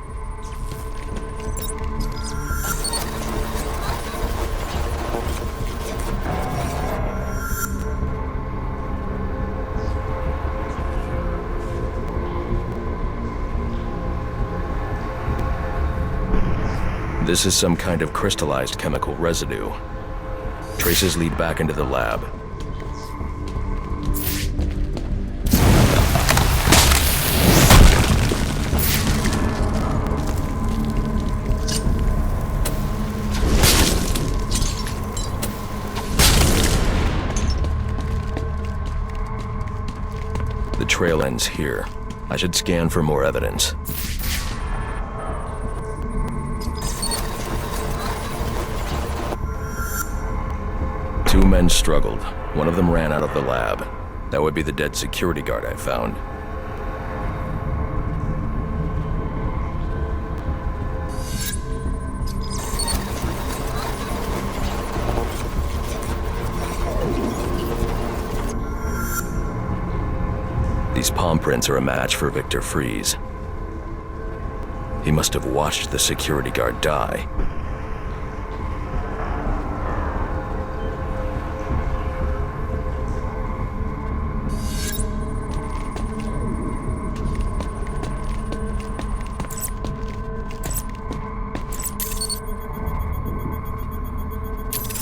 This is some kind of crystallized chemical residue. Traces lead back into the lab. The trail ends here. I should scan for more evidence. Two men struggled. One of them ran out of the lab. That would be the dead security guard I found. These palm prints are a match for Victor Freeze. He must have watched the security guard die.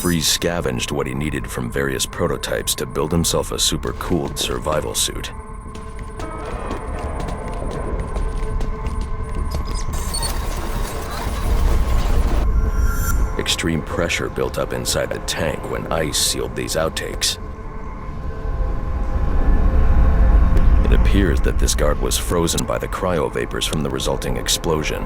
Freeze scavenged what he needed from various prototypes to build himself a super-cooled survival suit. Extreme pressure built up inside the tank when ice sealed these outtakes. It appears that this guard was frozen by the cryovapors from the resulting explosion.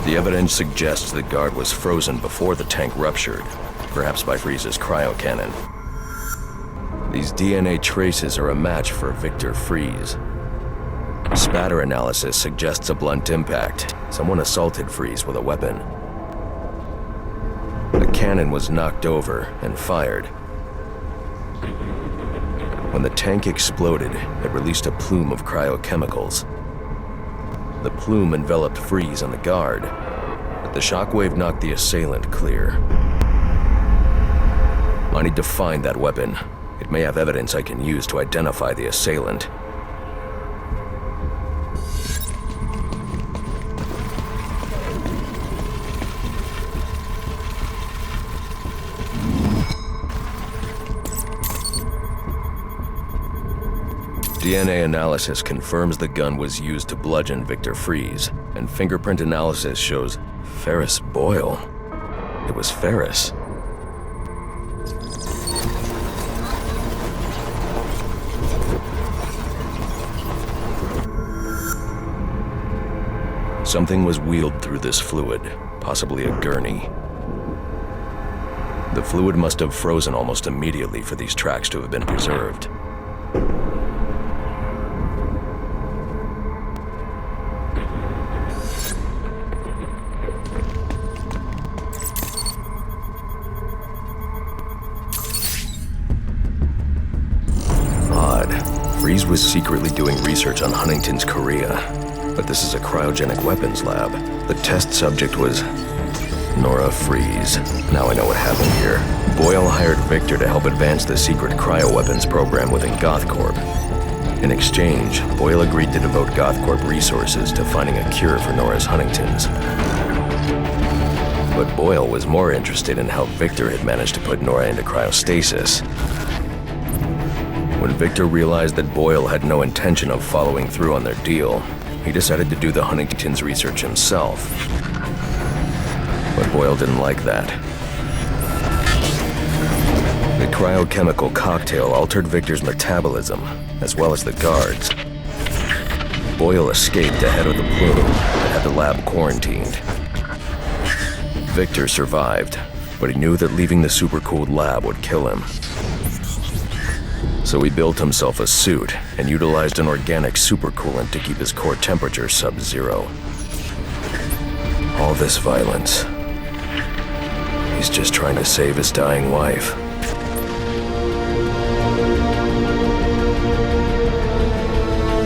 The evidence suggests the guard was frozen before the tank ruptured, perhaps by Freeze's cryocannon. These DNA traces are a match for Victor Freeze. Spatter analysis suggests a blunt impact. Someone assaulted Freeze with a weapon. The cannon was knocked over and fired. When the tank exploded, it released a plume of cryochemicals. The plume enveloped Freeze and the guard, but the shockwave knocked the assailant clear. I need to find that weapon. It may have evidence I can use to identify the assailant. DNA analysis confirms the gun was used to bludgeon Victor Fries, and fingerprint analysis shows Ferris Boyle. It was Ferris. Something was wheeled through this fluid, possibly a gurney. The fluid must have frozen almost immediately for these tracks to have been preserved. Odd. Fries was secretly doing research on Huntington's Korea, but this is a cryogenic weapons lab. The test subject was Nora Fries. Now I know what happened here. Boyle hired Victor to help advance the secret cryoweapons program within GothCorp. In exchange, Boyle agreed to devote GothCorp resources to finding a cure for Nora's Huntington's. But Boyle was more interested in how Victor had managed to put Nora into cryostasis. When Victor realized that Boyle had no intention of following through on their deal, he decided to do the Huntington's research himself. But Boyle didn't like that. The cryochemical cocktail altered Victor's metabolism, as well as the guards. Boyle escaped ahead of the plume and had the lab quarantined. Victor survived, but he knew that leaving the supercooled lab would kill him. So he built himself a suit and utilized an organic supercoolant to keep his core temperature sub-zero. All this violence. He's just trying to save his dying wife.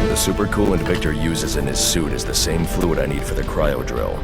The supercoolant Victor uses in his suit is the same fluid I need for the cryo drill.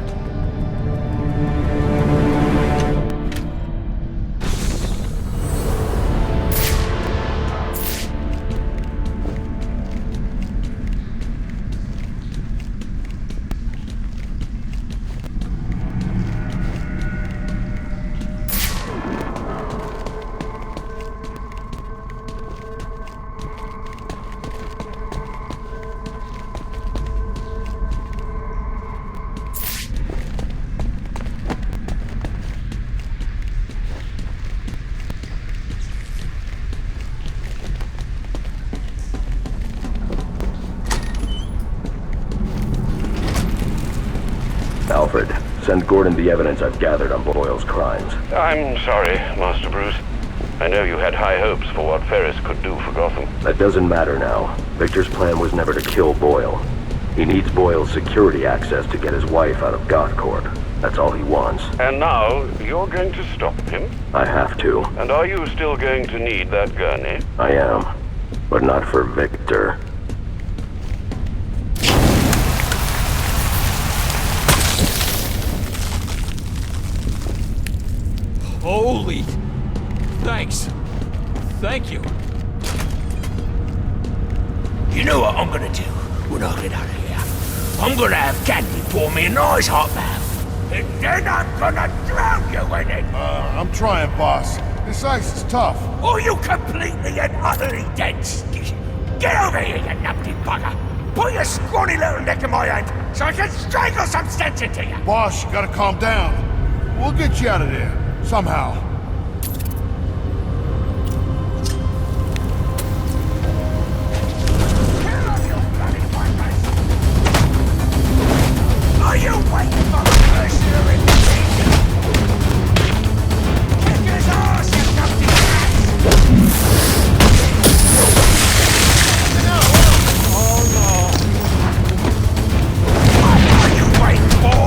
Alfred, send Gordon the evidence I've gathered on Boyle's crimes. I'm sorry, Master Bruce. I know you had high hopes for what Ferris could do for Gotham. That doesn't matter now. Victor's plan was never to kill Boyle. He needs Boyle's security access to get his wife out of GothCorp. That's all he wants. And now, you're going to stop him? I have to. And are you still going to need that gurney? I am. But not for Victor. Holy... Thanks. Thank you. You know what I'm gonna do when I get out of here? I'm gonna have Candy pour me a nice hot bath. And then I'm gonna drown you in it. I'm trying, boss. This ice is tough. Oh, you completely and utterly dense. Get over here, you numpty bugger. Put your scrawny little neck in my hand so I can strangle some sense into you. Boss, you gotta calm down. We'll get you out of there. Somehow. Are you waiting for the mercenary invasion? Kick his ass, you numpty Oh no. What are you waiting for?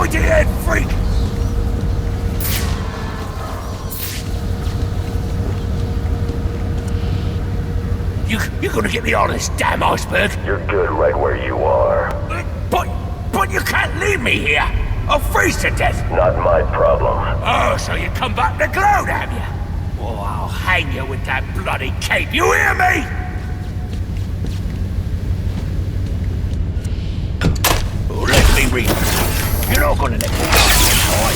pointy-head freak! You're gonna get me on this damn iceberg? You're good right where you are. But you can't leave me here! I'll freeze to death! Not my problem. Oh, so you come back to gloat, have you? Well, I'll hang you with that bloody cape, you hear me? Oh, let me read. You're not gonna let me go, are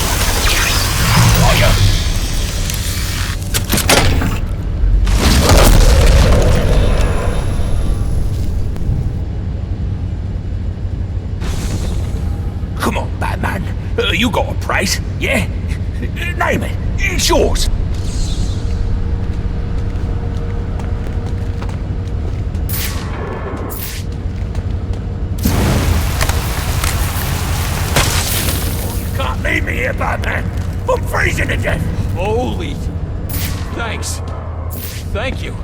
you? Come on, Batman. You got a price, yeah? Name it. It's yours. You can't leave me here, Batman. I'm freezing to death. Holy... Thanks. Thank you.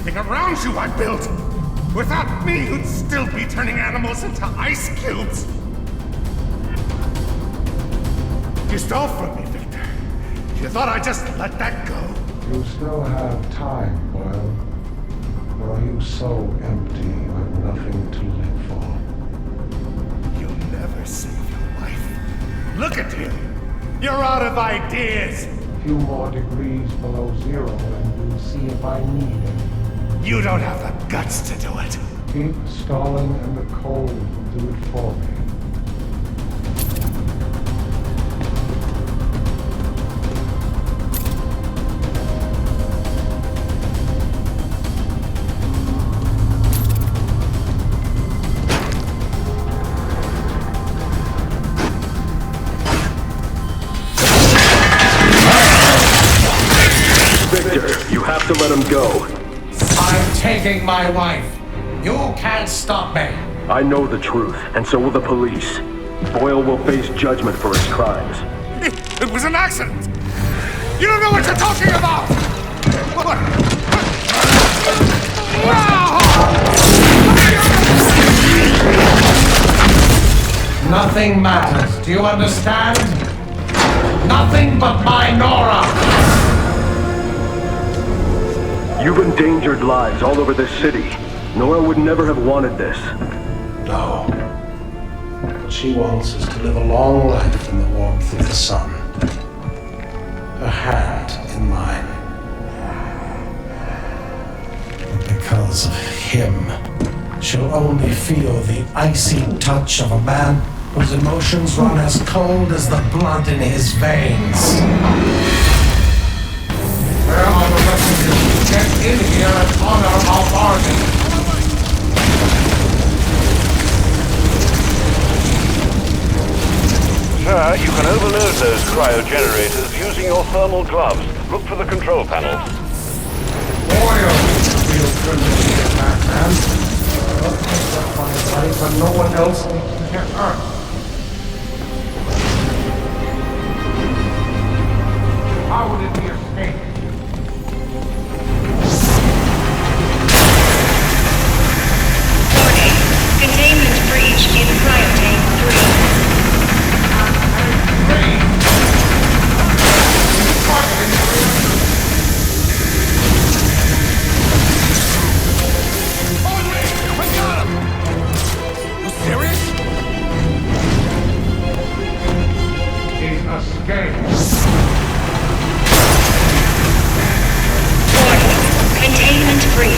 Everything around you I built! Without me, you'd still be turning animals into ice cubes! You stole from me, Victor. You thought I'd just let that go? You still have time, Boyle. Or are you so empty you have nothing to live for? You'll never save your life. Look at you! You're out of ideas! A few more degrees below zero and we'll see if I need it. You don't have the guts to do it. Keep stalling and the cold will do it for me. To let him go. I'm taking my wife. You can't stop me. I know the truth, and so will the police. Boyle will face judgment for his crimes. It was an accident! You don't know what you're talking about! Nothing matters. Do you understand? Nothing but my Nora! You've endangered lives all over this city. Nora would never have wanted this. No. What she wants is to live a long life in the warmth of the sun. Her hand in mine. But because of him, she'll only feel the icy touch of a man whose emotions run as cold as the blood in his veins. Where are the rest of you? Get in here and honor our bargain. Sir, you can overload those cryogenerators using your thermal gloves. Look for the control panels. Boyle, real privilege here, Batman. I'll take up my life, but no one else can get hurt. How would it be escaped? Containment breach in cryotank 3. I got him! You serious?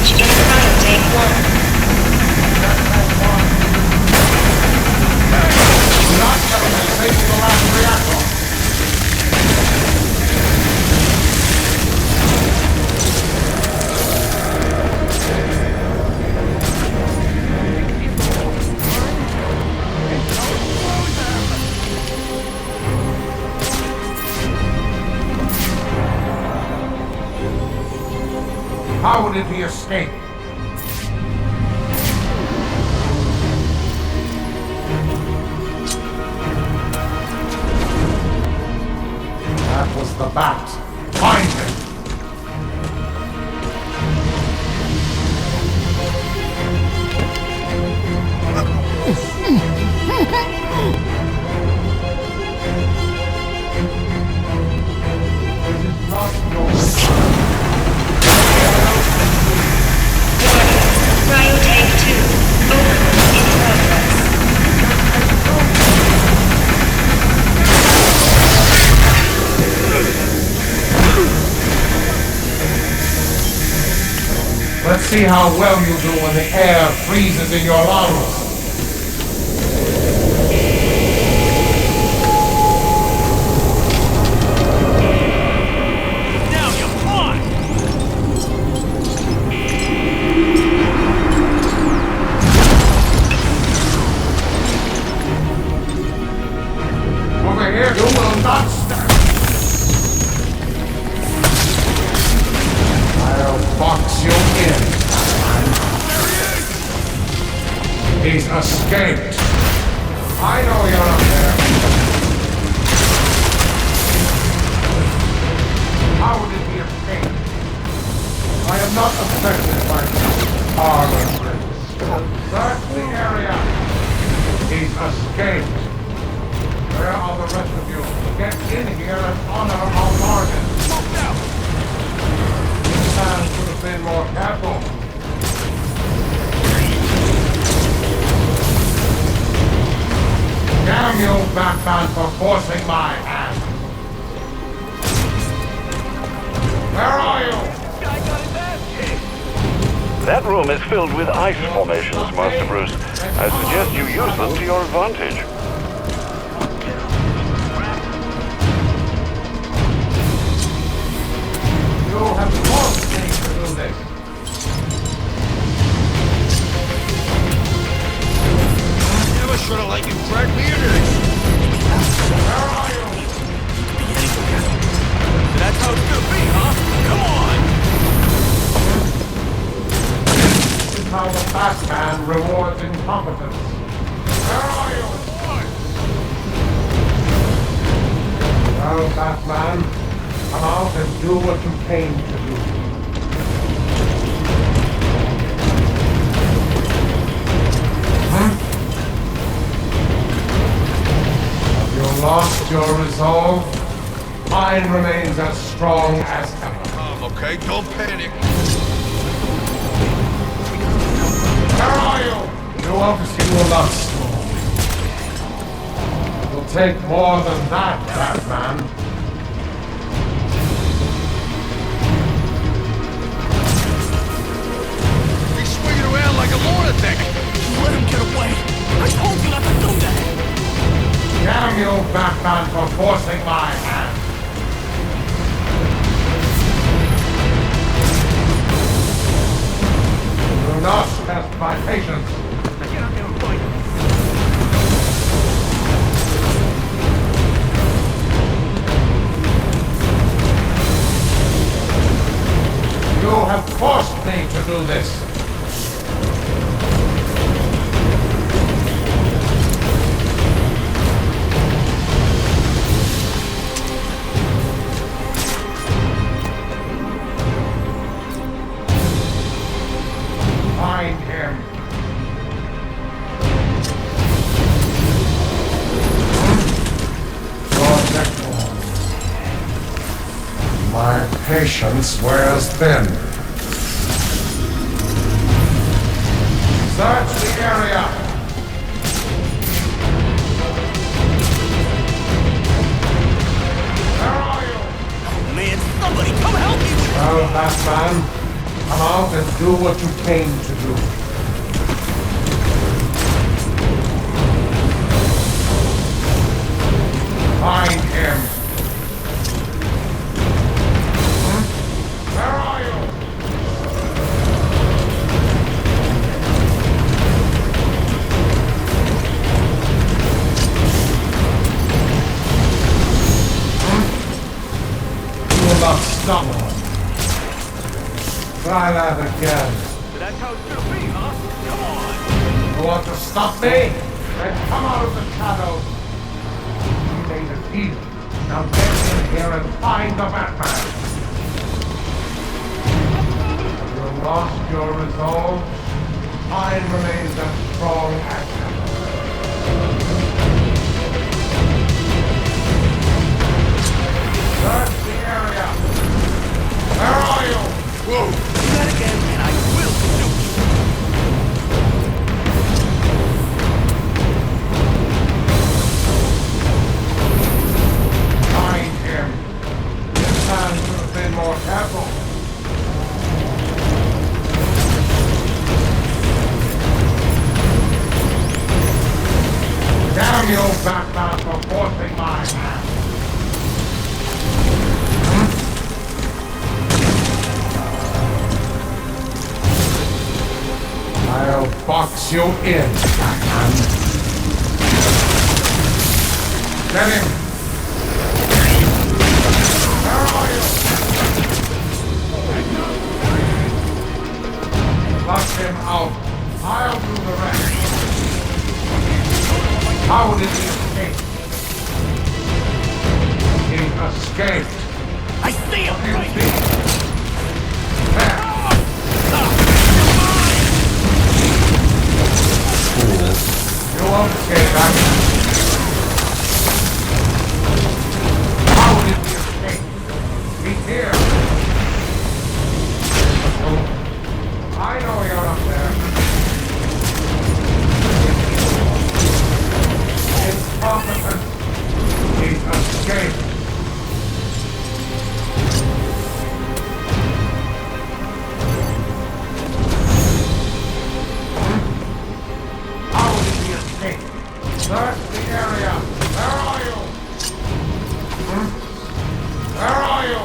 damage in Cryotank 1. Not telling me safety the last reactor. How did he escape? That was the bat. Find him! Cryotank 2. Overhaul in progress. Let's see how well you do when the air freezes in your lungs. Now you fly! Over here, you will not stand. I'll box you in. He's escaped. I know you're up there. How did he escape? I am not affected by armor. Search the area. He's escaped. Where are the rest of you? Get in here and honor our bargain. Smoke out! This man should have been more careful. Damn you, Batman, for forcing my hand. Where are you? That room is filled with ice formations, Master Bruce. I suggest you use them to your advantage. You have forced me to do this. I never should have let you drag me into this. Where are you? That's how it's gonna be, huh? Come on! This is how the Batman rewards incompetence. Where are you? Well, Batman, come out and do what you came to do. Have you lost your resolve? Mine remains as strong as ever. Okay, don't panic. Where are you? You obviously will not storm. It'll take more than that, Batman. He's swinging around like a lunatic. Let him get away. I told you not to do that. Damn you, Batman, for forcing my hand. Do not test my patience. Now get out there and fight him. You have forced me to do this. Find him. My patience wears thin. Search the area. Where are you? Man, somebody come help me with Well, Batman, Come out and do what you came to do. Find him. Where are you? You will not stumble. Try that again. So that's how it's gonna be, huh? Come on! You want to stop me? Then come out of the shadows. You made a deal. Now get in here and find the Batman. Have you lost your resolve? Mine remains as strong as ever. Search the area. Where are you? Whoa! Do that again, and I will shoot you! Find him. This man should have been more careful. Damn you, Batman, for forcing my hand. I'll box you in, Batman. Get him! Where are you? Flush him out. I'll do the rest. How did he escape? He escaped. I see him right here! There. You won't escape, Batman. How did he escape? He's here. Oh, I know you're up there. Incompetent. He's escaped. Search the area. Where are you? Where are you?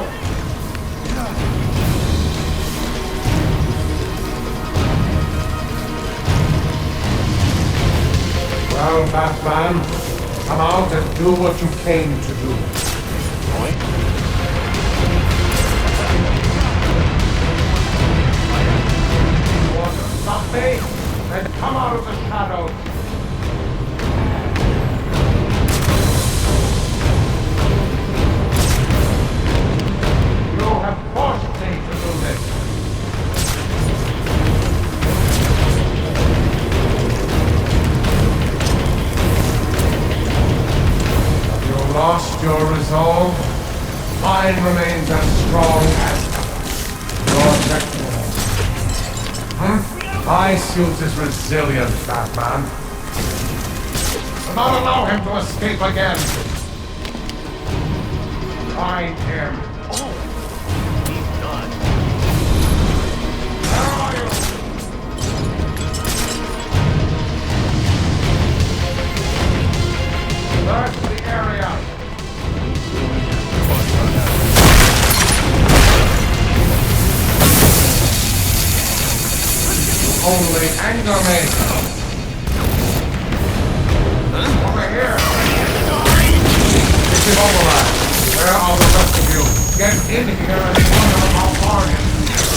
Well, Batman, come out and do what you came to do. You want to stop me? Then come out of the shadows. Lost your resolve, mine remains as strong as your technology. My suit is resilient, Batman. Do not allow him to escape again. Find him. Oh, he's done. Where are you? Search the area. Only anger me. Over here. This is overlap. Where are the rest of you? Get in here and wonder how far it is.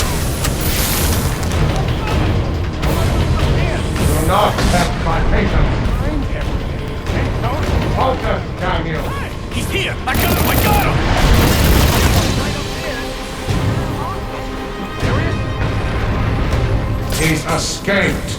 Do not test my patience. Focus, damn you! He's here! I got him! I got him! There he is! He's escaped!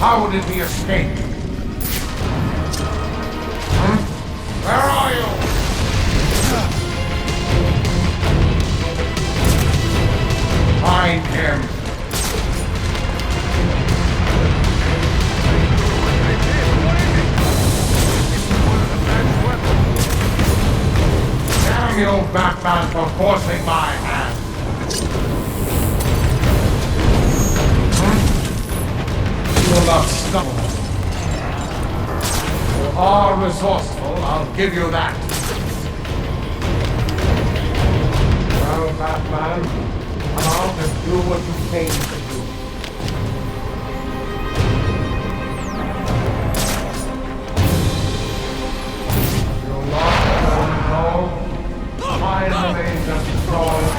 How did he escape? Where are you? Find him. for forcing my hand. You will not stumble. You are resourceful, I'll give you that. Well, Batman, come out and do what you came to do. You lost your resolve. Mine remains as strong as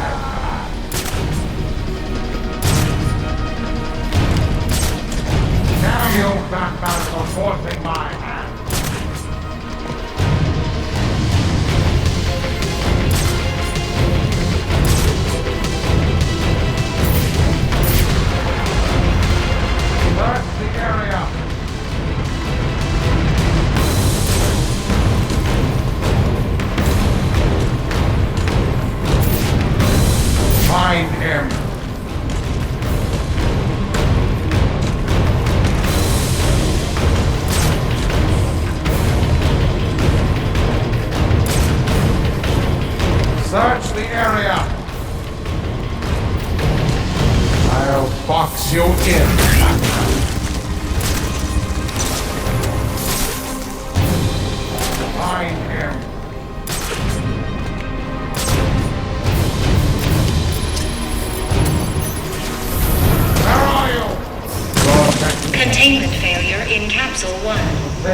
now you, Batman, for forcing my hand. Search the area. Find him. Search the area. I'll box you in. Find him. Where are you? Containment failure in Capsule 1.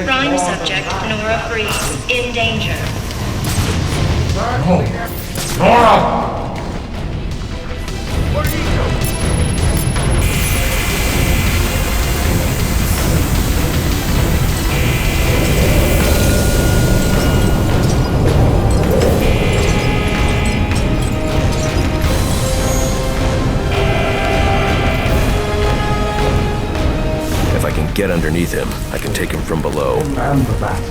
Prime subject Nora Freeze in danger. Nora! What are you doing? If I can get underneath him, I can take him from below. Remember that.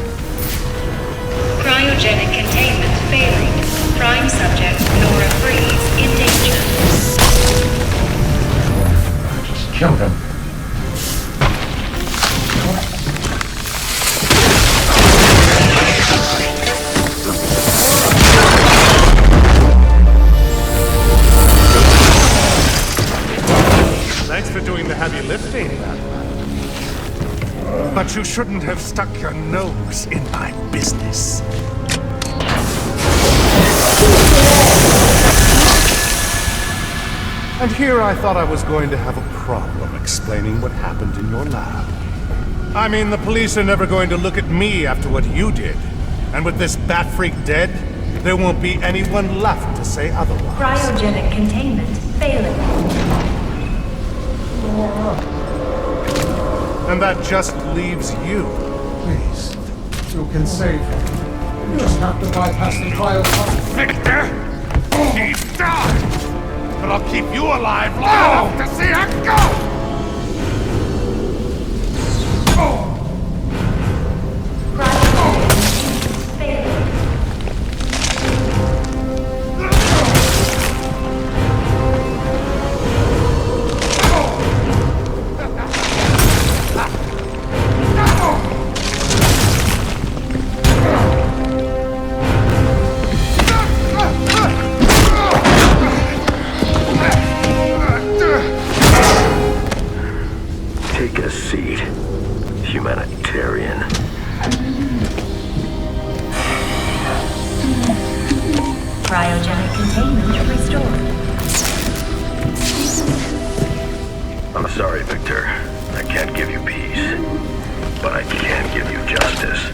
Cryogenic containment failing. Prime subject Nora Freeze in danger. Just kill him. Thanks for doing the heavy lifting, Batman. But you shouldn't have stuck your nose in my business. And here I thought I was going to have a problem explaining what happened in your lab. I mean, the police are never going to look at me after what you did. And with this bat freak dead, there won't be anyone left to say otherwise. Cryogenic containment failing. And that just leaves you. Please, you can save him. You just have to bypass the trial. Victor! He's died! But I'll keep you alive long enough to see her go! Take a seat, humanitarian. Cryogenic containment restored. I'm sorry, Victor. I can't give you peace, but I can give you justice.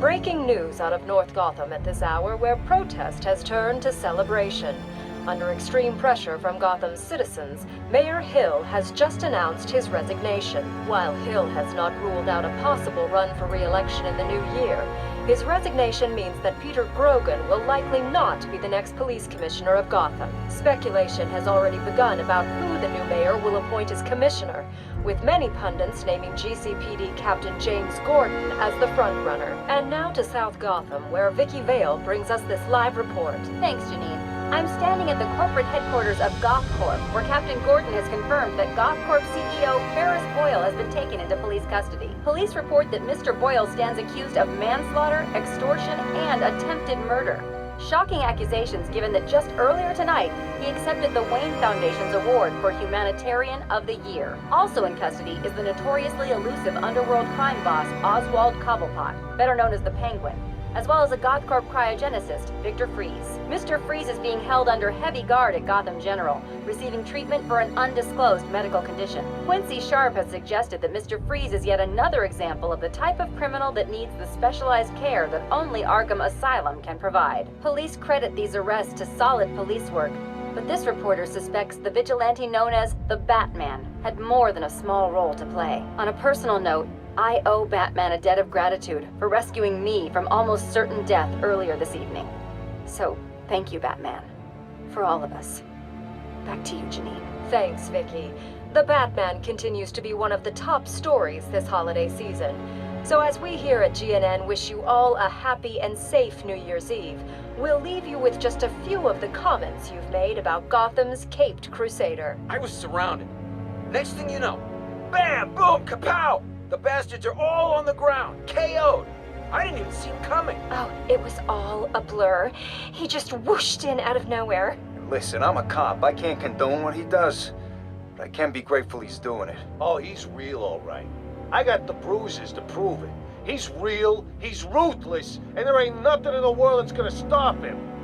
Breaking news out of North Gotham at this hour, where protest has turned to celebration. Under extreme pressure from Gotham's citizens, Mayor Hill has just announced his resignation. While Hill has not ruled out a possible run for re-election in the new year, his resignation means that Peter Grogan will likely not be the next police commissioner of Gotham. Speculation has already begun about who the new mayor will appoint as commissioner, with many pundits naming GCPD Captain James Gordon as the frontrunner. And now to South Gotham, where Vicky Vale brings us this live report. Thanks, Janine. I'm standing at the corporate headquarters of GothCorp, where Captain Gordon has confirmed that GothCorp CEO Ferris Boyle has been taken into police custody. Police report that Mr. Boyle stands accused of manslaughter, extortion, and attempted murder. Shocking accusations given that just earlier tonight, he accepted the Wayne Foundation's award for Humanitarian of the Year. Also in custody is the notoriously elusive underworld crime boss Oswald Cobblepot, better known as the Penguin, as well as a GothCorp cryogenicist, Victor Freeze. Mr. Freeze is being held under heavy guard at Gotham General, receiving treatment for an undisclosed medical condition. Quincy Sharp has suggested that Mr. Freeze is yet another example of the type of criminal that needs the specialized care that only Arkham Asylum can provide. Police credit these arrests to solid police work, but this reporter suspects the vigilante known as the Batman had more than a small role to play. On a personal note, I owe Batman a debt of gratitude for rescuing me from almost certain death earlier this evening. So, thank you, Batman. For all of us. Back to you, Janine. Thanks, Vicky. The Batman continues to be one of the top stories this holiday season. So as we here at GNN wish you all a happy and safe New Year's Eve, we'll leave you with just a few of the comments you've made about Gotham's Caped Crusader. I was surrounded. Next thing you know, bam, boom, kapow! The bastards are all on the ground, KO'd. I didn't even see him coming. Oh, it was all a blur. He just whooshed in out of nowhere. Listen, I'm a cop. I can't condone what he does, but I can be grateful he's doing it. Oh, he's real, all right. I got the bruises to prove it. He's real, he's ruthless, and there ain't nothing in the world that's gonna stop him.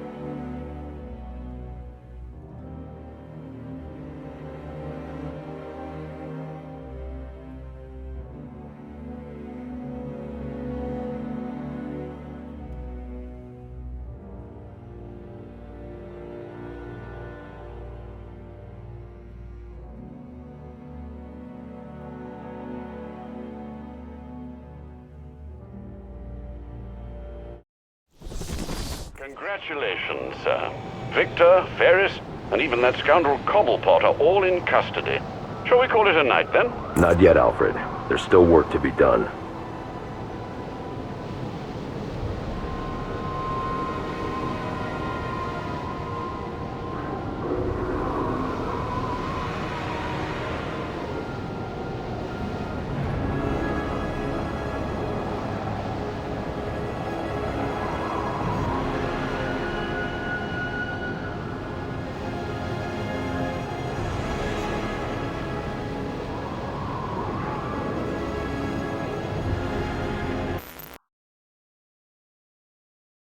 Congratulations, sir. Victor, Ferris, and even that scoundrel Cobblepot are all in custody. Shall we call it a night, then? Not yet, Alfred. There's still work to be done.